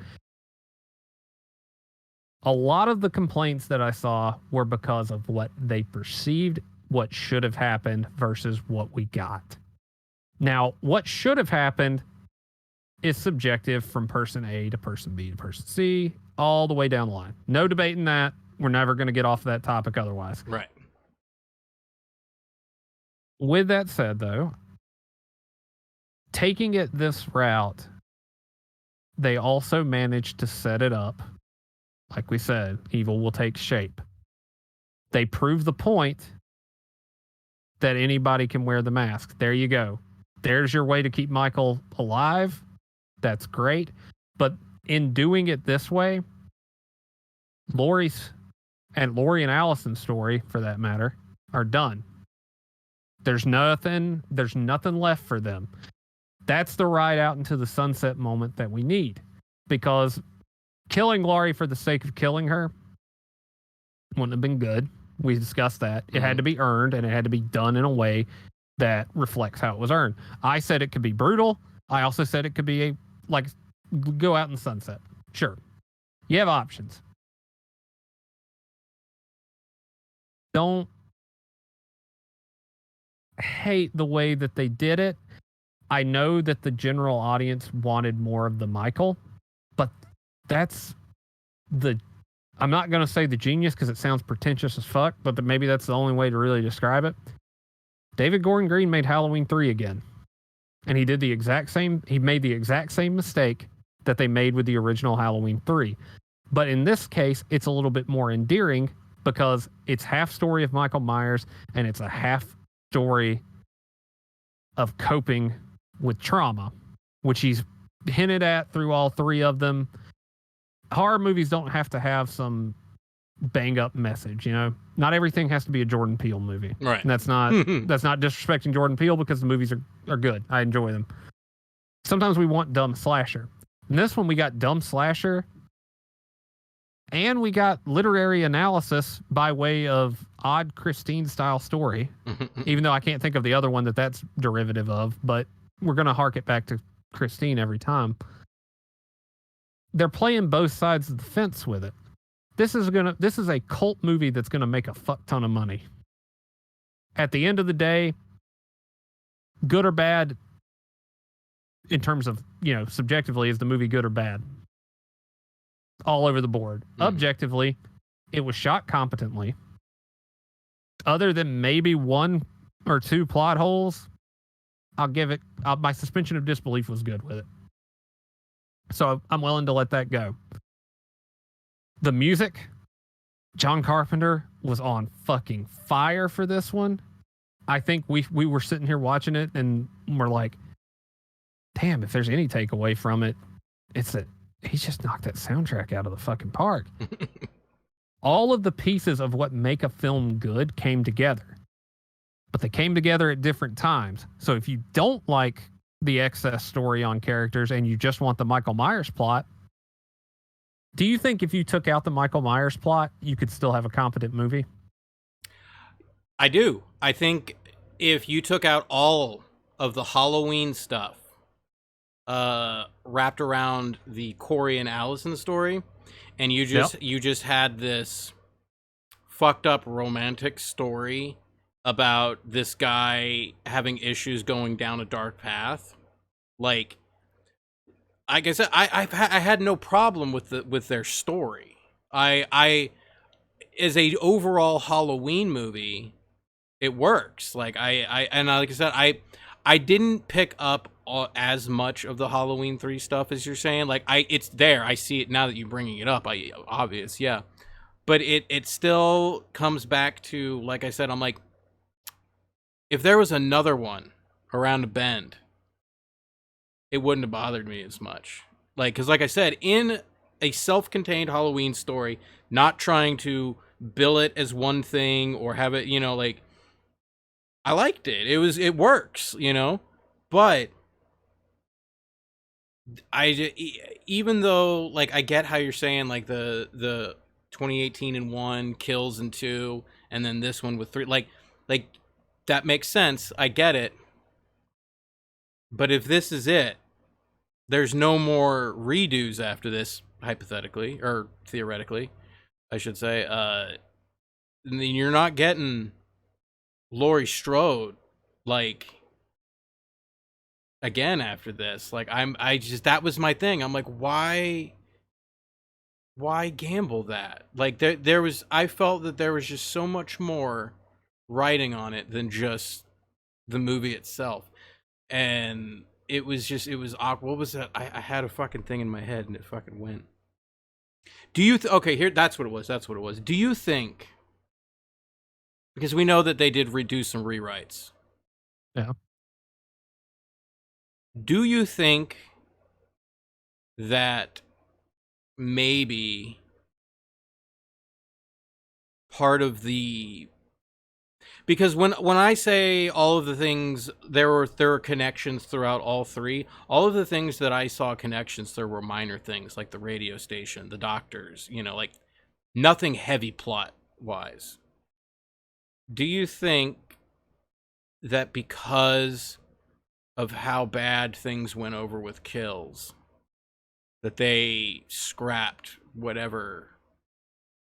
A lot of the complaints that I saw were because of what they perceived, what should have happened versus what we got. Now, what should have happened is subjective from person A to person B to person C, all the way down the line. No debating that. We're never going to get off that topic otherwise. Right. With that said, though, taking it this route, they also managed to set it up. Like we said, evil will take shape. They prove the point that anybody can wear the mask. There you go. There's your way to keep Michael alive. That's great. But in doing it this way, Lori and Allison's story, for that matter, are done. There's nothing left for them. That's the ride out into the sunset moment that we need. Because killing Laurie for the sake of killing her wouldn't have been good. We discussed that. It had to be earned, and it had to be done in a way that reflects how it was earned. I said it could be brutal. I also said it could be go out in the sunset. Sure. You have options. Don't hate the way that they did it. I know that the general audience wanted more of the Michael, but that's I'm not going to say the genius because it sounds pretentious as fuck, but maybe that's the only way to really describe it. David Gordon Green made Halloween 3 again. And he made the exact same mistake that they made with the original Halloween 3. But in this case, it's a little bit more endearing because it's half story of Michael Myers and it's a half story of coping with trauma, which he's hinted at through all three of them. Horror movies don't have to have some bang up message, you know. Not everything has to be a Jordan Peele movie. Right. And that's not disrespecting Jordan Peele because the movies are good. I enjoy them. Sometimes we want dumb slasher. In this one we got dumb slasher and we got literary analysis by way of odd Christine style story. Even though I can't think of the other one that's derivative of, but we're going to hark it back to Christine every time. They're playing both sides of the fence with it. This is a cult movie that's going to make a fuck ton of money. At the end of the day, good or bad, in terms of, subjectively, is the movie good or bad? All over the board. Objectively, it was shot competently. Other than maybe one or two plot holes, I'll give it, my suspension of disbelief was good with it. So I'm willing to let that go. The music, John Carpenter was on fucking fire for this one. I think we were sitting here watching it and we're like, damn, if there's any takeaway from it, it's that he's just knocked that soundtrack out of the fucking park. All of the pieces of what make a film good came together, but they came together at different times. So if you don't like the excess story on characters and you just want the Michael Myers plot, do you think if you took out the Michael Myers plot, you could still have a competent movie? I do. I think if you took out all of the Halloween stuff wrapped around the Corey and Allison story, and you just had this fucked up romantic story about this guy having issues going down a dark path, like I said, I had no problem with their story. I as a overall Halloween movie, it works. Like like I said, I didn't pick up as much of the Halloween 3 stuff as you're saying. Like it's there. I see it now that you're bringing it up. Obvious, yeah. but it still comes back to, like I said, I'm like, if there was another one around a bend, it wouldn't have bothered me as much. Like, because like I said, in a self-contained Halloween story, not trying to bill it as one thing or have it, like, I liked it. It works, but even though, like, I get how you're saying, like, the 2018 in 1, Kills in 2, and then this one with 3, like that makes sense. I get it. But if this is it, there's no more redos after this, hypothetically, or theoretically, I should say. Then you're not getting Laurie Strode, like, again after this. Like, that was my thing. I'm like, why gamble that? Like, I felt that there was just so much more writing on it than just the movie itself. And it was awkward. What was that? I had a fucking thing in my head and it fucking went. Do you okay, here, that's what it was. Do you think, because we know that they did redo some rewrites. Yeah. Do you think that maybe part of the, because when I say all of the things, there were connections throughout all three. All of the things that I saw connections, there were minor things, like the radio station, the doctors, like, nothing heavy plot wise. Do you think that because of how bad things went over with Kills, that they scrapped whatever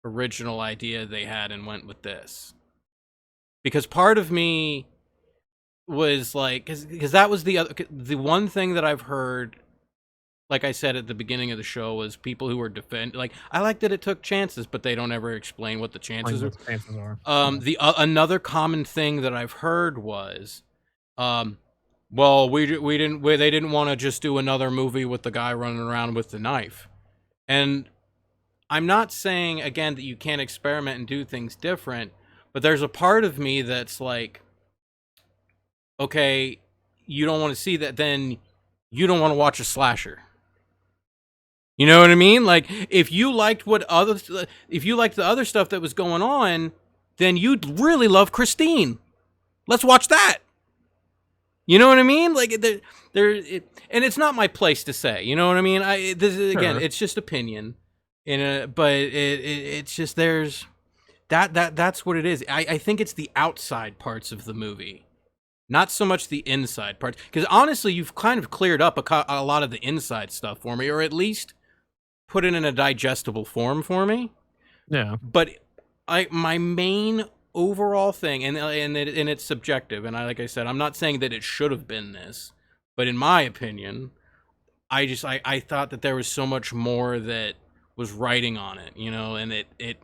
original idea they had and went with this? Because part of me was like, because that was the one thing that I've heard, like I said at the beginning of the show, was people who were like, I like that it took chances, but they don't ever explain what the chances are. Another common thing that I've heard was, well, they didn't want to just do another movie with the guy running around with the knife. And I'm not saying, again, that you can't experiment and do things different, but there's a part of me that's like, okay, you don't want to see that, then you don't want to watch a slasher. You know what I mean? Like, if you liked the other stuff that was going on, then you'd really love Christine. Let's watch that. You know what I mean? Like, and it's not my place to say. You know what I mean? Again, it's just opinion, but it's just, there's that's what it is. I think it's the outside parts of the movie, not so much the inside parts. Because honestly, you've kind of cleared up a lot of the inside stuff for me, or at least put it in a digestible form for me. Yeah. But my main overall thing, and it's subjective, and like I said, I'm not saying that it should have been this, but in my opinion, I thought that there was so much more that was writing on it, and it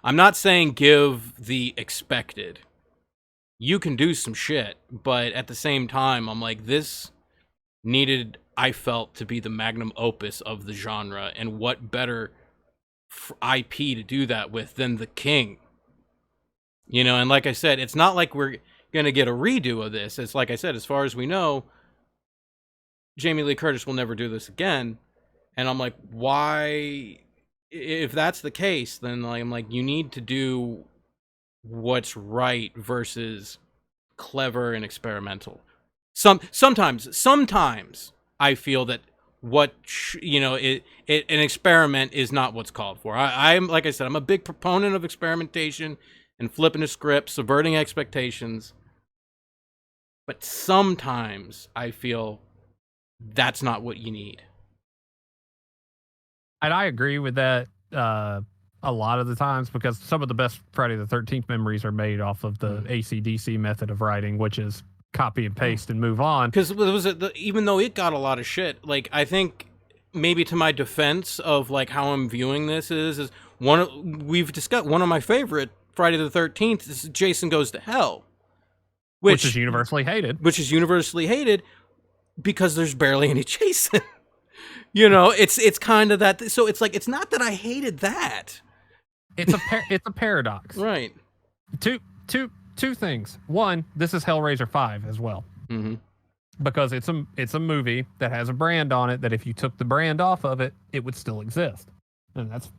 I'm not saying give the expected. You can do some shit, but at the same time, I'm like, this needed, I felt, to be the magnum opus of the genre, and what better IP to do that with than The King? And like I said, it's not like we're going to get a redo of this. It's like I said, as far as we know, Jamie Lee Curtis will never do this again. And I'm like, why? If that's the case, then I'm like, you need to do what's right versus clever and experimental. Sometimes I feel that an experiment is not what's called for. I'm like I said, I'm a big proponent of experimentation and flipping a script, subverting expectations. But sometimes I feel that's not what you need. And I agree with that a lot of the times, because some of the best Friday the 13th memories are made off of the AC/DC method of writing, which is copy and paste and move on. Because even though it got a lot of shit, like, I think maybe to my defense of like how I'm viewing this is we've discussed one of my favorite Friday the 13th is Jason Goes to Hell, which is universally hated. Because there's barely any Jason. It's kind of that. So it's like, it's not that I hated that. it's a paradox. Right. Two things. One, this is Hellraiser 5 as well. Mm-hmm. Because it's a movie that has a brand on it that if you took the brand off of it, it would still exist. And that's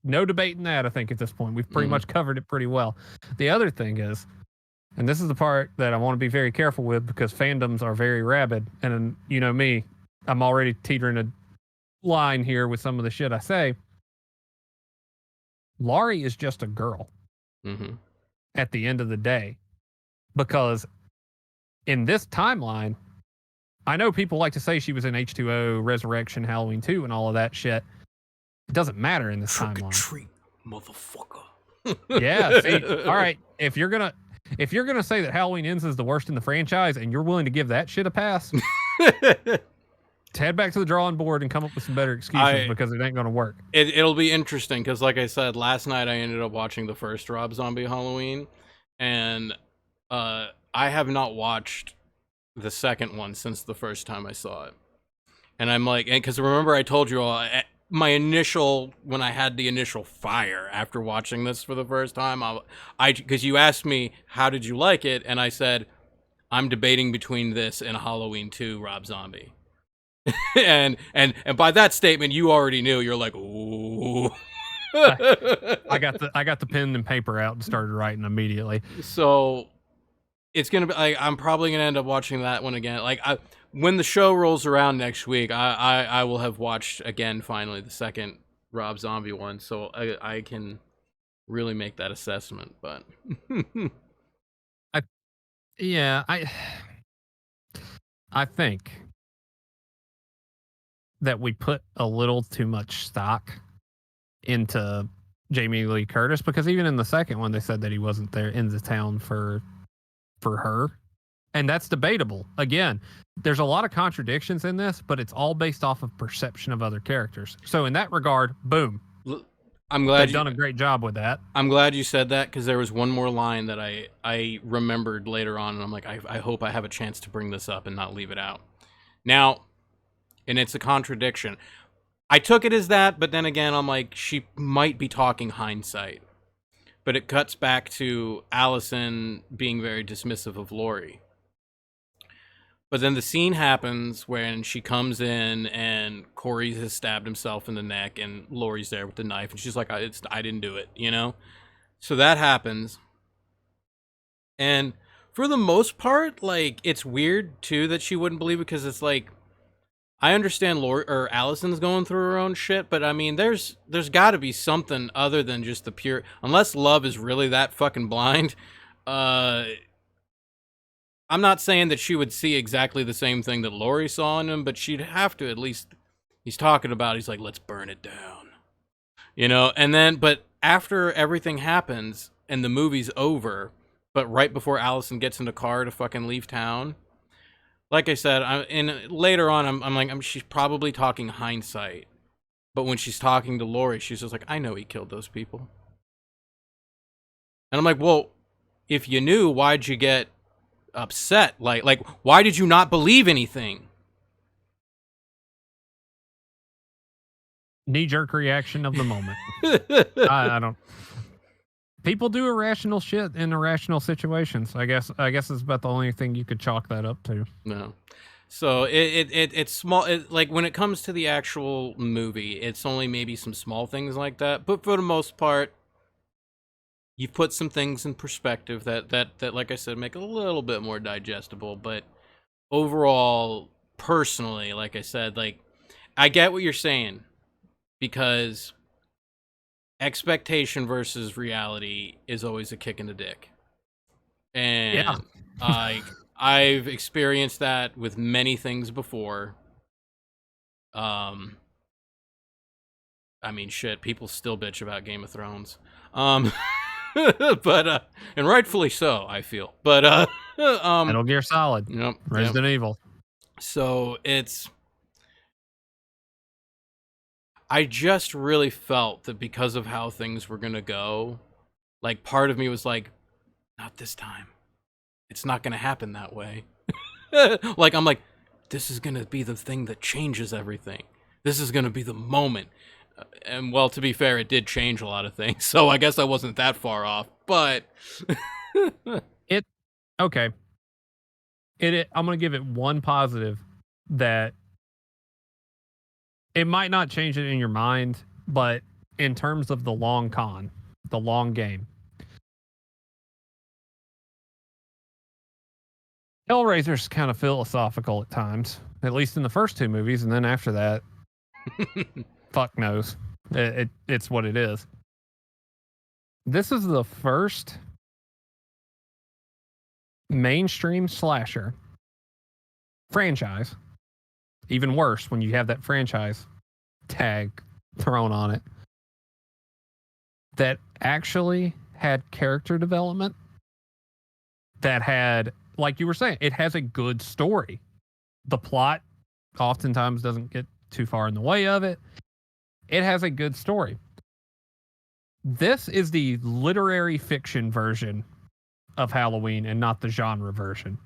no debating that, I think, at this point. We've pretty much covered it pretty well. The other thing is, and this is the part that I want to be very careful with because fandoms are very rabid. And you know me, I'm already teetering a line here with some of the shit I say. Laurie is just a girl at the end of the day. Because in this timeline, I know people like to say she was in H2O, Resurrection, Halloween 2, and all of that shit. It doesn't matter in this Trick or timeline. treat, motherfucker. Yeah, see, all right. If you're gonna say that Halloween Ends is the worst in the franchise, and you're willing to give that shit a pass, head back to the drawing board and come up with some better excuses because it ain't gonna work. It'll be interesting because, like I said, last night I ended up watching the first Rob Zombie Halloween, and I have not watched the second one since the first time I saw it. And I'm like, because remember I told you all, when I had the initial fire after watching this for the first time, because you asked me, how did you like it? And I said, I'm debating between this and Halloween 2 Rob Zombie. and by that statement, you already knew. You're like, ooh. I got the pen and paper out and started writing immediately. So it's gonna be like I'm probably gonna end up watching that one again. Like when the show rolls around next week, I will have watched again finally the second Rob Zombie one, so I can really make that assessment. But I think that we put a little too much stock into Jamie Lee Curtis because even in the second one they said that he wasn't there in the town for her, and that's debatable. Again, there's a lot of contradictions in this, but it's all based off of perception of other characters. So in that regard, boom. I'm glad they've done a great job with that. I'm glad you said that because there was one more line that I remembered later on, and I'm like, I hope I have a chance to bring this up and not leave it out. Now, and it's a contradiction. I took it as that, but then again, I'm like, she might be talking hindsight. But it cuts back to Allison being very dismissive of Laurie. But then the scene happens when she comes in and Corey has stabbed himself in the neck and Laurie's there with the knife and she's like, I didn't do it, you know? So that happens. And for the most part, like, it's weird too that she wouldn't believe it because it's like, I understand Allison's going through her own shit, but I mean, there's got to be something other than just the pure. Unless love is really that fucking blind, I'm not saying that she would see exactly the same thing that Laurie saw in him, but she'd have to at least. He's talking about. He's like, let's burn it down, you know. And then, but after everything happens and the movie's over, but right before Allison gets in the car to fucking leave town. Like I said, later on, I'm like, she's probably talking hindsight. But when she's talking to Laurie, she's just like, I know he killed those people. And I'm like, well, if you knew, why'd you get upset? Like, why did you not believe anything? Knee-jerk reaction of the moment. I don't. People do irrational shit in irrational situations. I guess it's about the only thing you could chalk that up to. No. So it's small. Like when it comes to the actual movie, it's only maybe some small things like that. But for the most part, you've put some things in perspective that like I said, make it a little bit more digestible. But overall, personally, like I said, like I get what you're saying because expectation versus reality is always a kick in the dick. And yeah. I've experienced that with many things before. I mean, shit, people still bitch about Game of Thrones. But and rightfully so, I feel. But Metal Gear Solid. Yep, Resident Evil. So I just really felt that because of how things were gonna go, like part of me was like, not this time. It's not gonna happen that way. Like I'm like, this is gonna be the thing that changes everything. This is gonna be the moment. And well, to be fair, it did change a lot of things, so I guess I wasn't that far off. But okay. I'm going to give it one positive that it might not change it in your mind, but in terms of the long game, Hellraiser's kind of philosophical at times, at least in the first two movies, and then after that, fuck knows. It's what it is. This is the first mainstream slasher franchise. Even worse when you have that franchise tag thrown on it. That actually had character development. That had, like you were saying, it has a good story. The plot oftentimes doesn't get too far in the way of it. It has a good story. This is the literary fiction version of Halloween and not the genre version.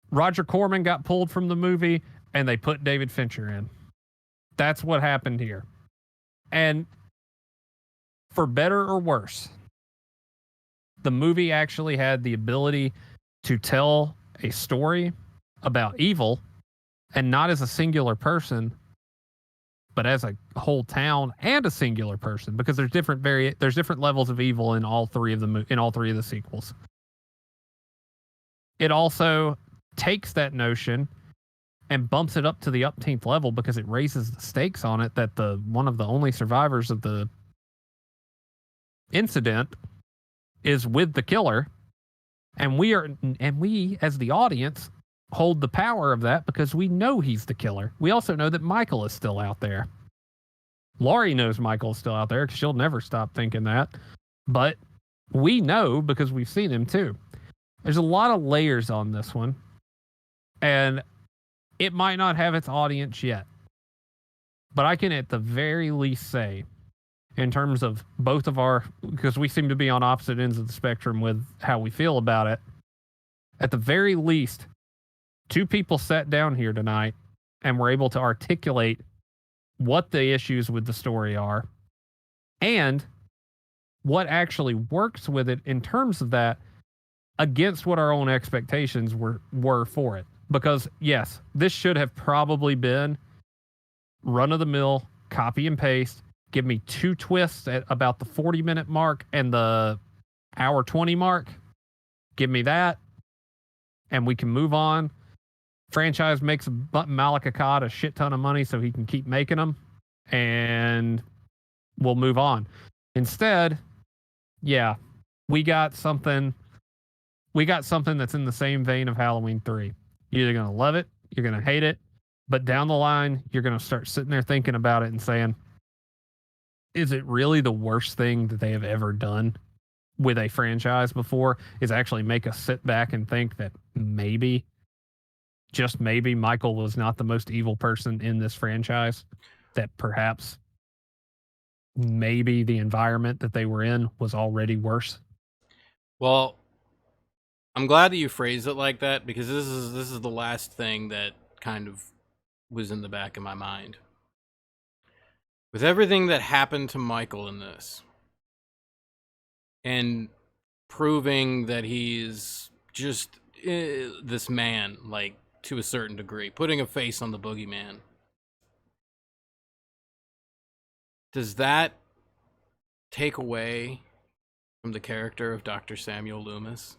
Roger Corman got pulled from the movie and they put David Fincher in. That's what happened here. And for better or worse, the movie actually had the ability to tell a story about evil, and not as a singular person, but as a whole town and a singular person, because there's different levels of evil in all three of the sequels. It also takes that notion and bumps it up to the upteenth level because it raises the stakes on it that one of the only survivors of the incident is with the killer, and we as the audience hold the power of that because we know he's the killer. We also know that Michael is still out there. Laurie knows Michael is still out there because she'll never stop thinking that. But we know because we've seen him too. There's a lot of layers on this one. And it might not have its audience yet. But I can at the very least say, in terms of both of because we seem to be on opposite ends of the spectrum with how we feel about it, at the very least, two people sat down here tonight and were able to articulate what the issues with the story are and what actually works with it in terms of that against what our own expectations were for it. Because yes, this should have probably been run-of-the-mill, copy and paste, give me two twists at about the 40-minute mark and the hour 20 mark. Give me that, and we can move on. Franchise makes Malek a shit ton of money so he can keep making them, and we'll move on. Instead, yeah, we got something that's in the same vein of Halloween 3. You're either going to love it, you're going to hate it, but down the line, you're going to start sitting there thinking about it and saying, is it really the worst thing that they have ever done with a franchise before? Is actually make us sit back and think that maybe, just maybe, Michael was not the most evil person in this franchise, that perhaps maybe the environment that they were in was already worse. Well, I'm glad that you phrased it like that, because this is the last thing that kind of was in the back of my mind. With everything that happened to Michael in this, and proving that he's just this man, like, to a certain degree, putting a face on the boogeyman, does that take away from the character of Dr. Samuel Loomis?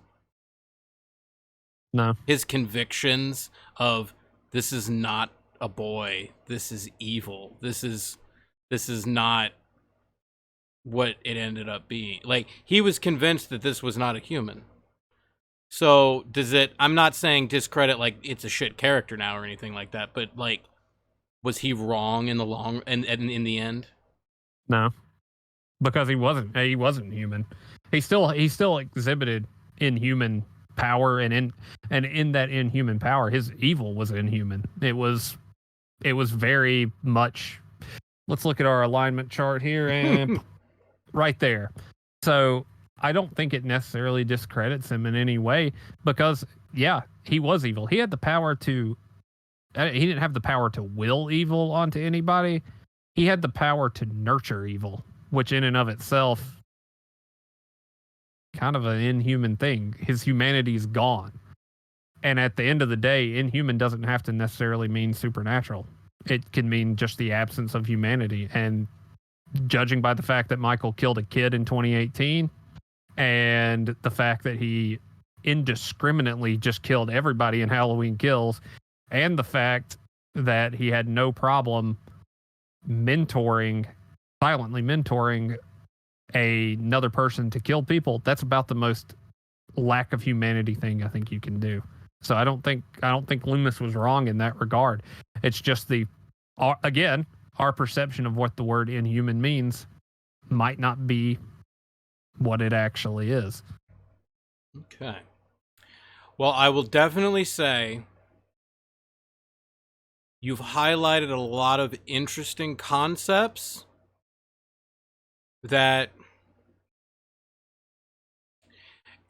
No. His convictions of, this is not a boy, this is evil, this is not what it ended up being. Like, he was convinced that this was not a human. So does it, I'm not saying discredit, like, it's a shit character now or anything like that, but, like, was he wrong in the long and in the end? No, because he wasn't human. He still exhibited inhuman power, and in that inhuman power, his evil was inhuman. It was very much. Let's look at our alignment chart here, and right there. So I don't think it necessarily discredits him in any way, because yeah, he was evil. He had the power to. He didn't have the power to will evil onto anybody. he had the power to nurture evil, which in and of itself, kind of an inhuman thing. His humanity is gone. And at the end of the day, inhuman doesn't have to necessarily mean supernatural. It can mean just the absence of humanity. And judging by the fact that Michael killed a kid in 2018 and the fact that he indiscriminately just killed everybody in Halloween Kills, and the fact that he had no problem silently mentoring another person to kill people, that's about the most lack of humanity thing I think you can do. So I don't think Loomis was wrong in that regard. It's just again, our perception of what the word inhuman means might not be what it actually is. Okay. Well, I will definitely say you've highlighted a lot of interesting concepts that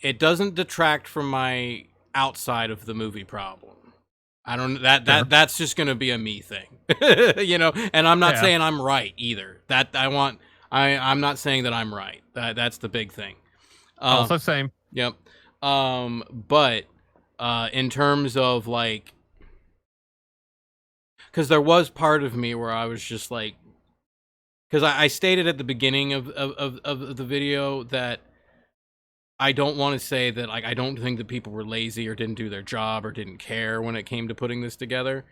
it doesn't detract from my outside of the movie problem. I don't that's just going to be a me thing. And I'm not saying I'm right either. I'm not saying that I'm right. That's the big thing. Also same. Yep. But in terms of like, because there was part of me where I was just like, because I stated at the beginning of the video that I don't want to say that, like, I don't think that people were lazy or didn't do their job or didn't care when it came to putting this together.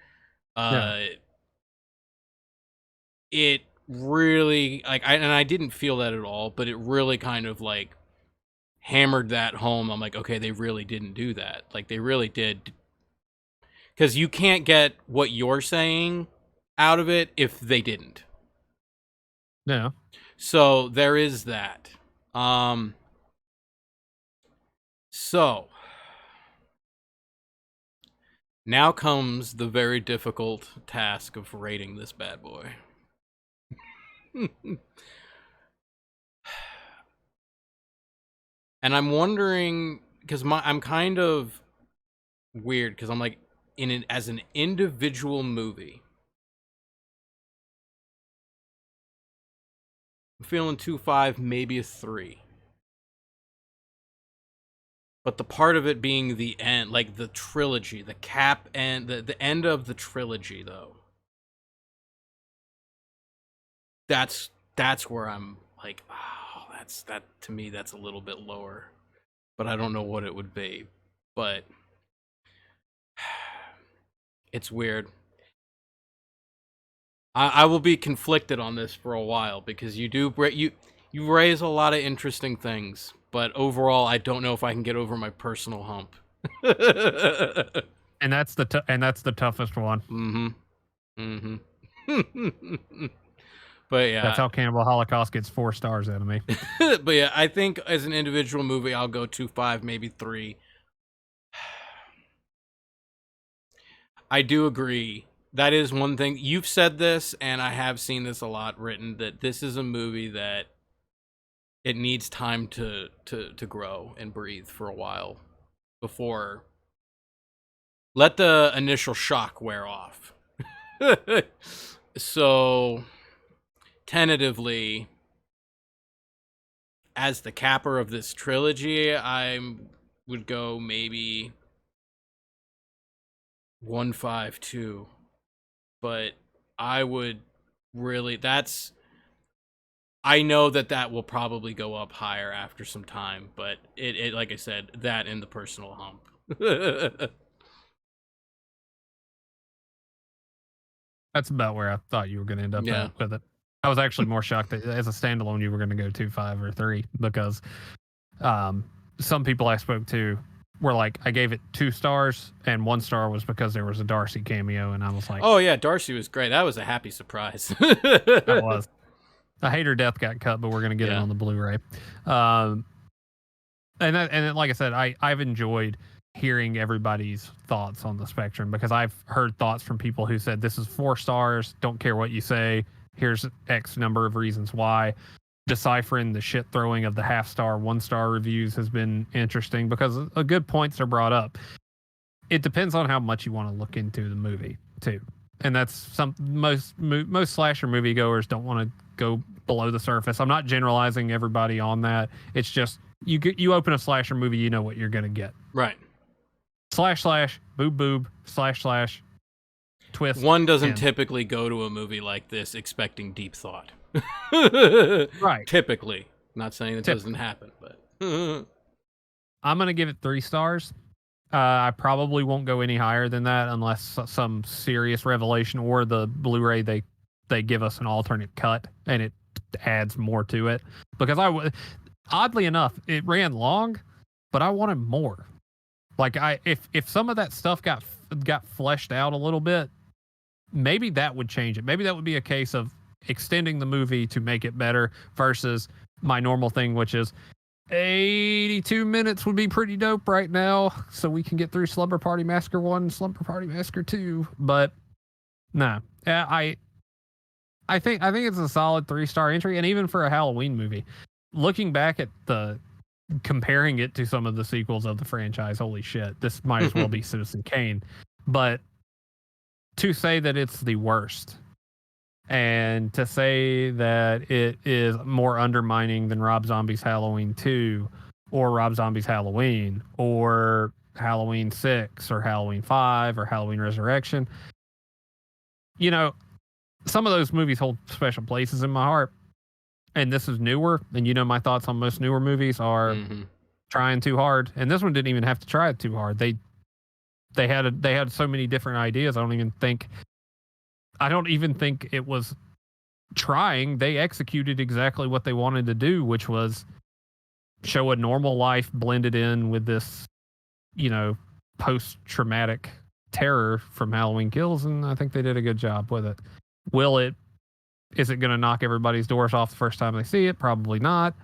It really, like, I didn't feel that at all, but it really kind of, like, hammered that home. I'm like, okay, they really didn't do that. Like, they really did. Because you can't get what you're saying out of it if they didn't. No. So, there is that. So, now comes the very difficult task of rating this bad boy. And I'm wondering, because I'm kind of weird, because I'm like, as an individual movie, I'm feeling 2.5, maybe a 3. But the part of it being the end, like the trilogy, the cap and the end of the trilogy, though, that's where I'm like, oh, that to me, that's a little bit lower. But I don't know what it would be. But it's weird. I will be conflicted on this for a while, because you raise a lot of interesting things, but overall, I don't know if I can get over my personal hump. And that's the toughest one. But yeah, that's how Cannibal Holocaust gets 4 stars out of me. But yeah, I think as an individual movie, I'll go 2.5, maybe 3. I do agree. That is one thing. You've said this, and I have seen this a lot written, that this is a movie that it needs time to grow and breathe for a while before let the initial shock wear off. So, tentatively, as the capper of this trilogy, I would go maybe 1.52. But I would really, I know that will probably go up higher after some time, but it like I said, that and the personal hump. That's about where I thought you were going to end up at with it. I was actually more shocked that as a standalone you were going to go 2.5 or 3, because some people I spoke to were like, I gave it 2 stars, and 1 star was because there was a Darcy cameo, and I was like, oh yeah, Darcy was great. That was a happy surprise. That was. I hate her death got cut, but we're going to get it on the Blu-ray. And like I said, I've enjoyed hearing everybody's thoughts on the spectrum, because I've heard thoughts from people who said, this is 4 stars, don't care what you say, here's X number of reasons why. Deciphering the shit throwing of the 0.5 star, 1 star reviews has been interesting, because good points are brought up. It depends on how much you want to look into the movie too. and that's most slasher moviegoers don't want to go below the surface. I'm not generalizing everybody on that. It's just you open a slasher movie, you know what you're gonna get. Right. Slash boob boob slash twist. One doesn't typically go to a movie like this expecting deep thought. Right. Typically. Not saying it doesn't happen, but I'm gonna give it 3 stars. I probably won't go any higher than that unless some serious revelation or the Blu-ray they give us an alternate cut and it adds more to it. Because oddly enough, it ran long, but I wanted more. Like if some of that stuff got fleshed out a little bit, maybe that would change it. Maybe that would be a case of extending the movie to make it better versus my normal thing, which is 82 minutes would be pretty dope right now, so we can get through Slumber Party Massacre 1 and Slumber Party Massacre 2. But nah, I think it's a solid 3-star entry, and even for a Halloween movie, looking back at comparing it to some of the sequels of the franchise, holy shit, this might as well be Citizen Kane. But to say that it's the worst, and to say that it is more undermining than Rob Zombie's Halloween 2 or Rob Zombie's Halloween or Halloween 6 or Halloween 5 or Halloween Resurrection, you know, some of those movies hold special places in my heart. And this is newer, and you know my thoughts on most newer movies are trying too hard. And this one didn't even have to try it too hard. They had so many different ideas. I don't even think it was trying. They executed exactly what they wanted to do, which was show a normal life blended in with this, you know, post-traumatic terror from Halloween Kills, and I think they did a good job with it. Is it going to knock everybody's doors off the first time they see it? Probably not.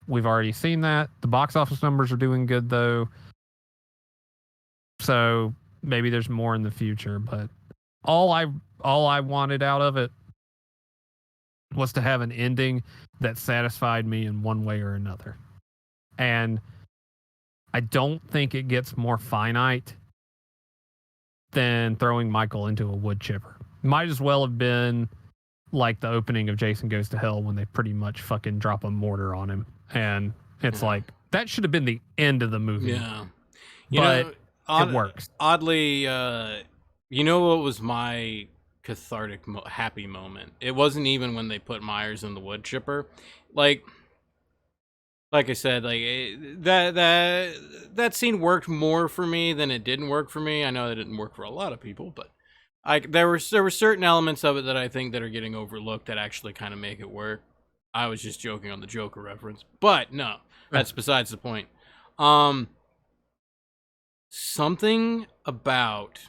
We've already seen that. The box office numbers are doing good, though. So maybe there's more in the future, but all I wanted out of it was to have an ending that satisfied me in one way or another. And I don't think it gets more finite than throwing Michael into a wood chipper. Might as well have been like the opening of Jason Goes to Hell when they pretty much fucking drop a mortar on him. And it's like, that should have been the end of the movie. Yeah. But it works. Oddly, you know what was my cathartic happy moment? It wasn't even when they put Myers in the wood chipper. Like I said, like that scene worked more for me than it didn't work for me. I know it didn't work for a lot of people, but there were certain elements of it that I think that are getting overlooked that actually kind of make it work. I was just joking on the Joker reference, but no, that's besides the point. Something about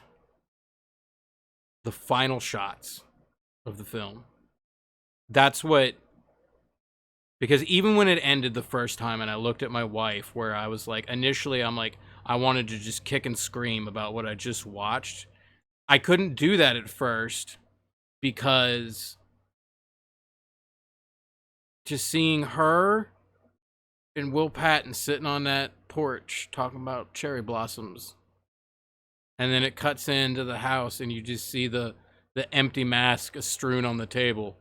the final shots of the film. That's what, because even when it ended the first time and I looked at my wife, where I was like, initially I'm like, I wanted to just kick and scream about what I just watched. I couldn't do that at first because just seeing her and Will Patton sitting on that porch talking about cherry blossoms, and then it cuts into the house and you just see the empty mask strewn on the table,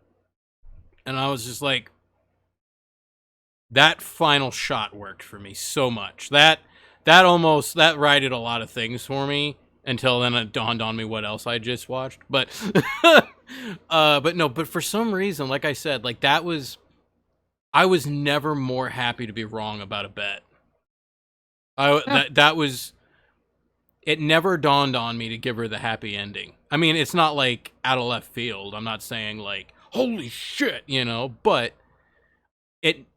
and I was just like, that final shot worked for me so much. That righted a lot of things for me until then it dawned on me what else I just watched. But but for some reason, like I said, like I was never more happy to be wrong about a bet. That was, it never dawned on me to give her the happy ending. I mean, it's not like out of left field. I'm not saying like, holy shit, you know, but it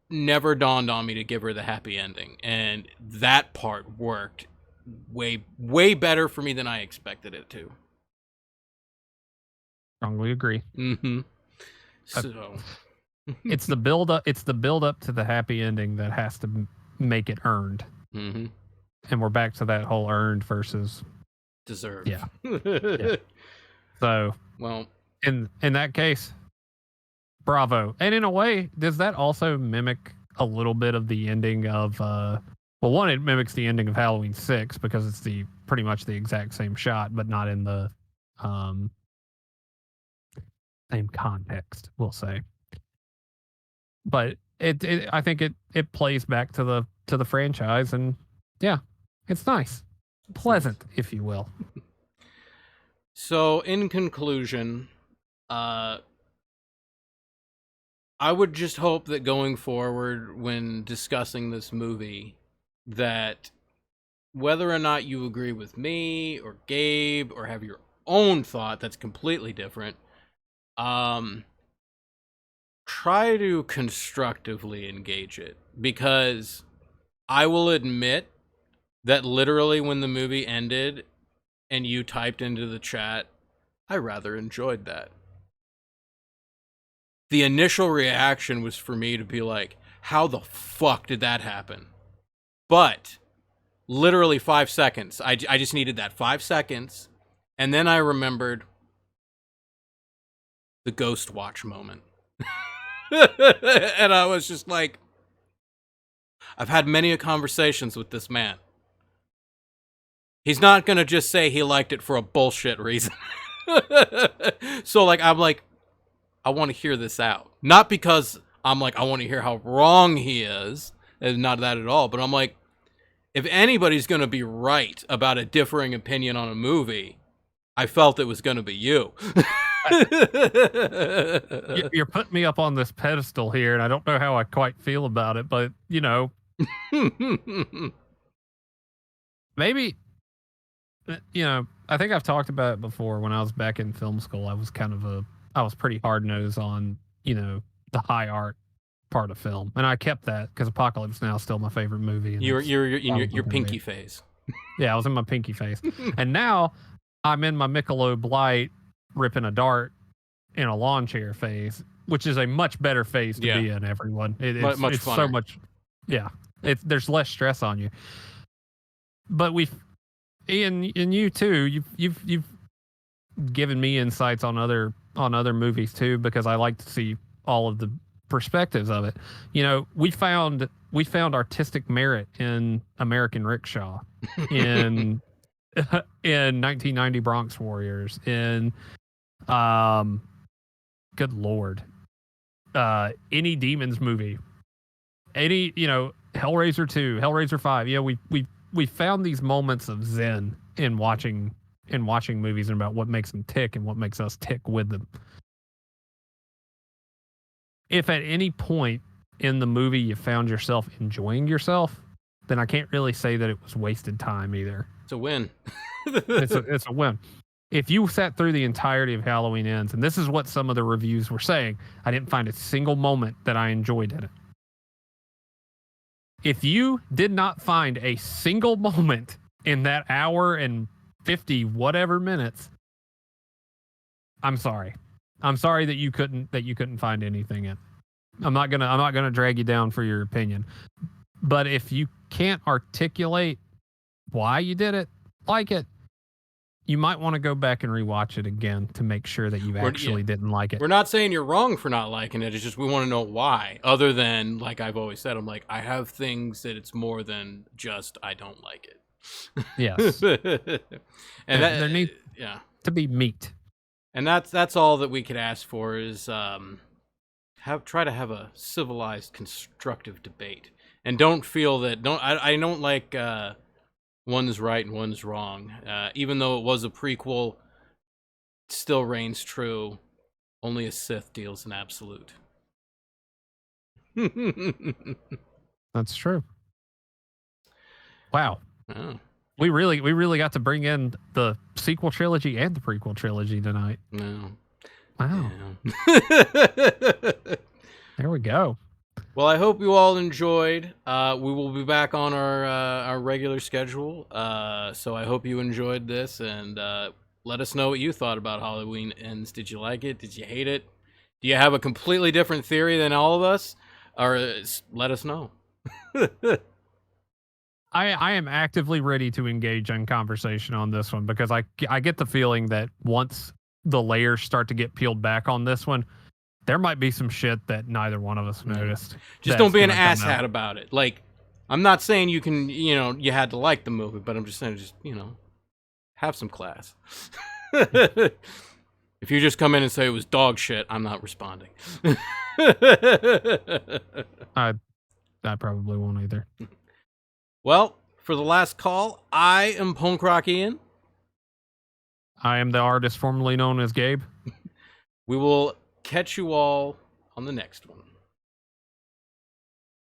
never dawned on me to give her the happy ending. And that part worked way better for me than I expected it to. Strongly agree. Mm-hmm. So it's the build up to the happy ending that has to make it earned. Mm-hmm. And we're back to that whole earned versus deserved. Yeah. Yeah. So, well, in that case, bravo. And in a way, does that also mimic a little bit of the ending of one, it mimics the ending of Halloween 6 because it's pretty much the exact same shot, but not in the same context, we'll say. But I think it plays back to the franchise, and yeah, it's nice, pleasant, if you will. So, in conclusion, I would just hope that going forward, when discussing this movie, that whether or not you agree with me or Gabe or have your own thought that's completely different, try to constructively engage it. Because I will admit that literally when the movie ended and you typed into the chat, I rather enjoyed that. The initial reaction was for me to be like, how the fuck did that happen? But literally 5 seconds. I just needed that 5 seconds. And then I remembered the Ghost Watch moment. And I was just like, I've had many conversations with this man. He's not going to just say he liked it for a bullshit reason. So, like, I'm like, I want to hear this out. Not because I'm like, I want to hear how wrong he is. And not that at all. But I'm like, if anybody's going to be right about a differing opinion on a movie, I felt it was going to be you. You're putting me up on this pedestal here, and I don't know how I quite feel about it, but, you know. Maybe, you know, I think I've talked about it before. When I was back in film school, I was pretty hard-nosed on, you know, the high art part of film, and I kept that because Apocalypse Now is still my favorite movie. You're in your pinky phase. Yeah, I was in my pinky phase, and now I'm in my Michelob Light ripping a dart in a lawn chair phase, which is a much better phase to be in. Everyone, it's much it's funner. So much, yeah. There's less stress on you. But Ian, and you too. You've given me insights on other movies too, because I like to see all of the perspectives of it. You know, we found artistic merit in American Rickshaw, in 1990 Bronx Warriors, in good lord, any Demons movie, any, you know, Hellraiser 2, Hellraiser 5. Yeah, we found these moments of zen in watching movies, and about what makes them tick and what makes us tick with them. If at any point in the movie you found yourself enjoying yourself, then I can't really say that it was wasted time either. It's a win. It's a win. If you sat through the entirety of Halloween Ends, and this is what some of the reviews were saying, I didn't find a single moment that I enjoyed in it. If you did not find a single moment in that hour and 50 whatever minutes, I'm sorry. I'm sorry that you couldn't find anything in. I'm not gonna drag you down for your opinion. But if you can't articulate why you did it, like it, you might want to go back and rewatch it again to make sure that you actually didn't like it. We're not saying you're wrong for not liking it. It's just we want to know why. Other than, like I've always said, I'm like, I have things that it's more than just I don't like it. Yes. And there needs to be meat. And that's all that we could ask for is try to have a civilized, constructive debate. And don't feel that I don't like one's right and one's wrong. Even though it was a prequel, it still reigns true. Only a Sith deals in absolute. That's true. Wow. Oh. We really got to bring in the sequel trilogy and the prequel trilogy tonight. No. Wow. Yeah. There we go. Well, I hope you all enjoyed. We will be back on our regular schedule. So I hope you enjoyed this, and let us know what you thought about Halloween Ends. Did you like it? Did you hate it? Do you have a completely different theory than all of us? Or let us know. I am actively ready to engage in conversation on this one, because I get the feeling that once the layers start to get peeled back on this one, there might be some shit that neither one of us noticed. Just don't be an asshat about it. Like, I'm not saying you can, you had to like the movie, but I'm just saying, have some class. If you just come in and say it was dog shit, I'm not responding. I probably won't either. Well, for the last call, I am Punk Rock Ian. I am the artist formerly known as Gabe. We will catch you all on the next one.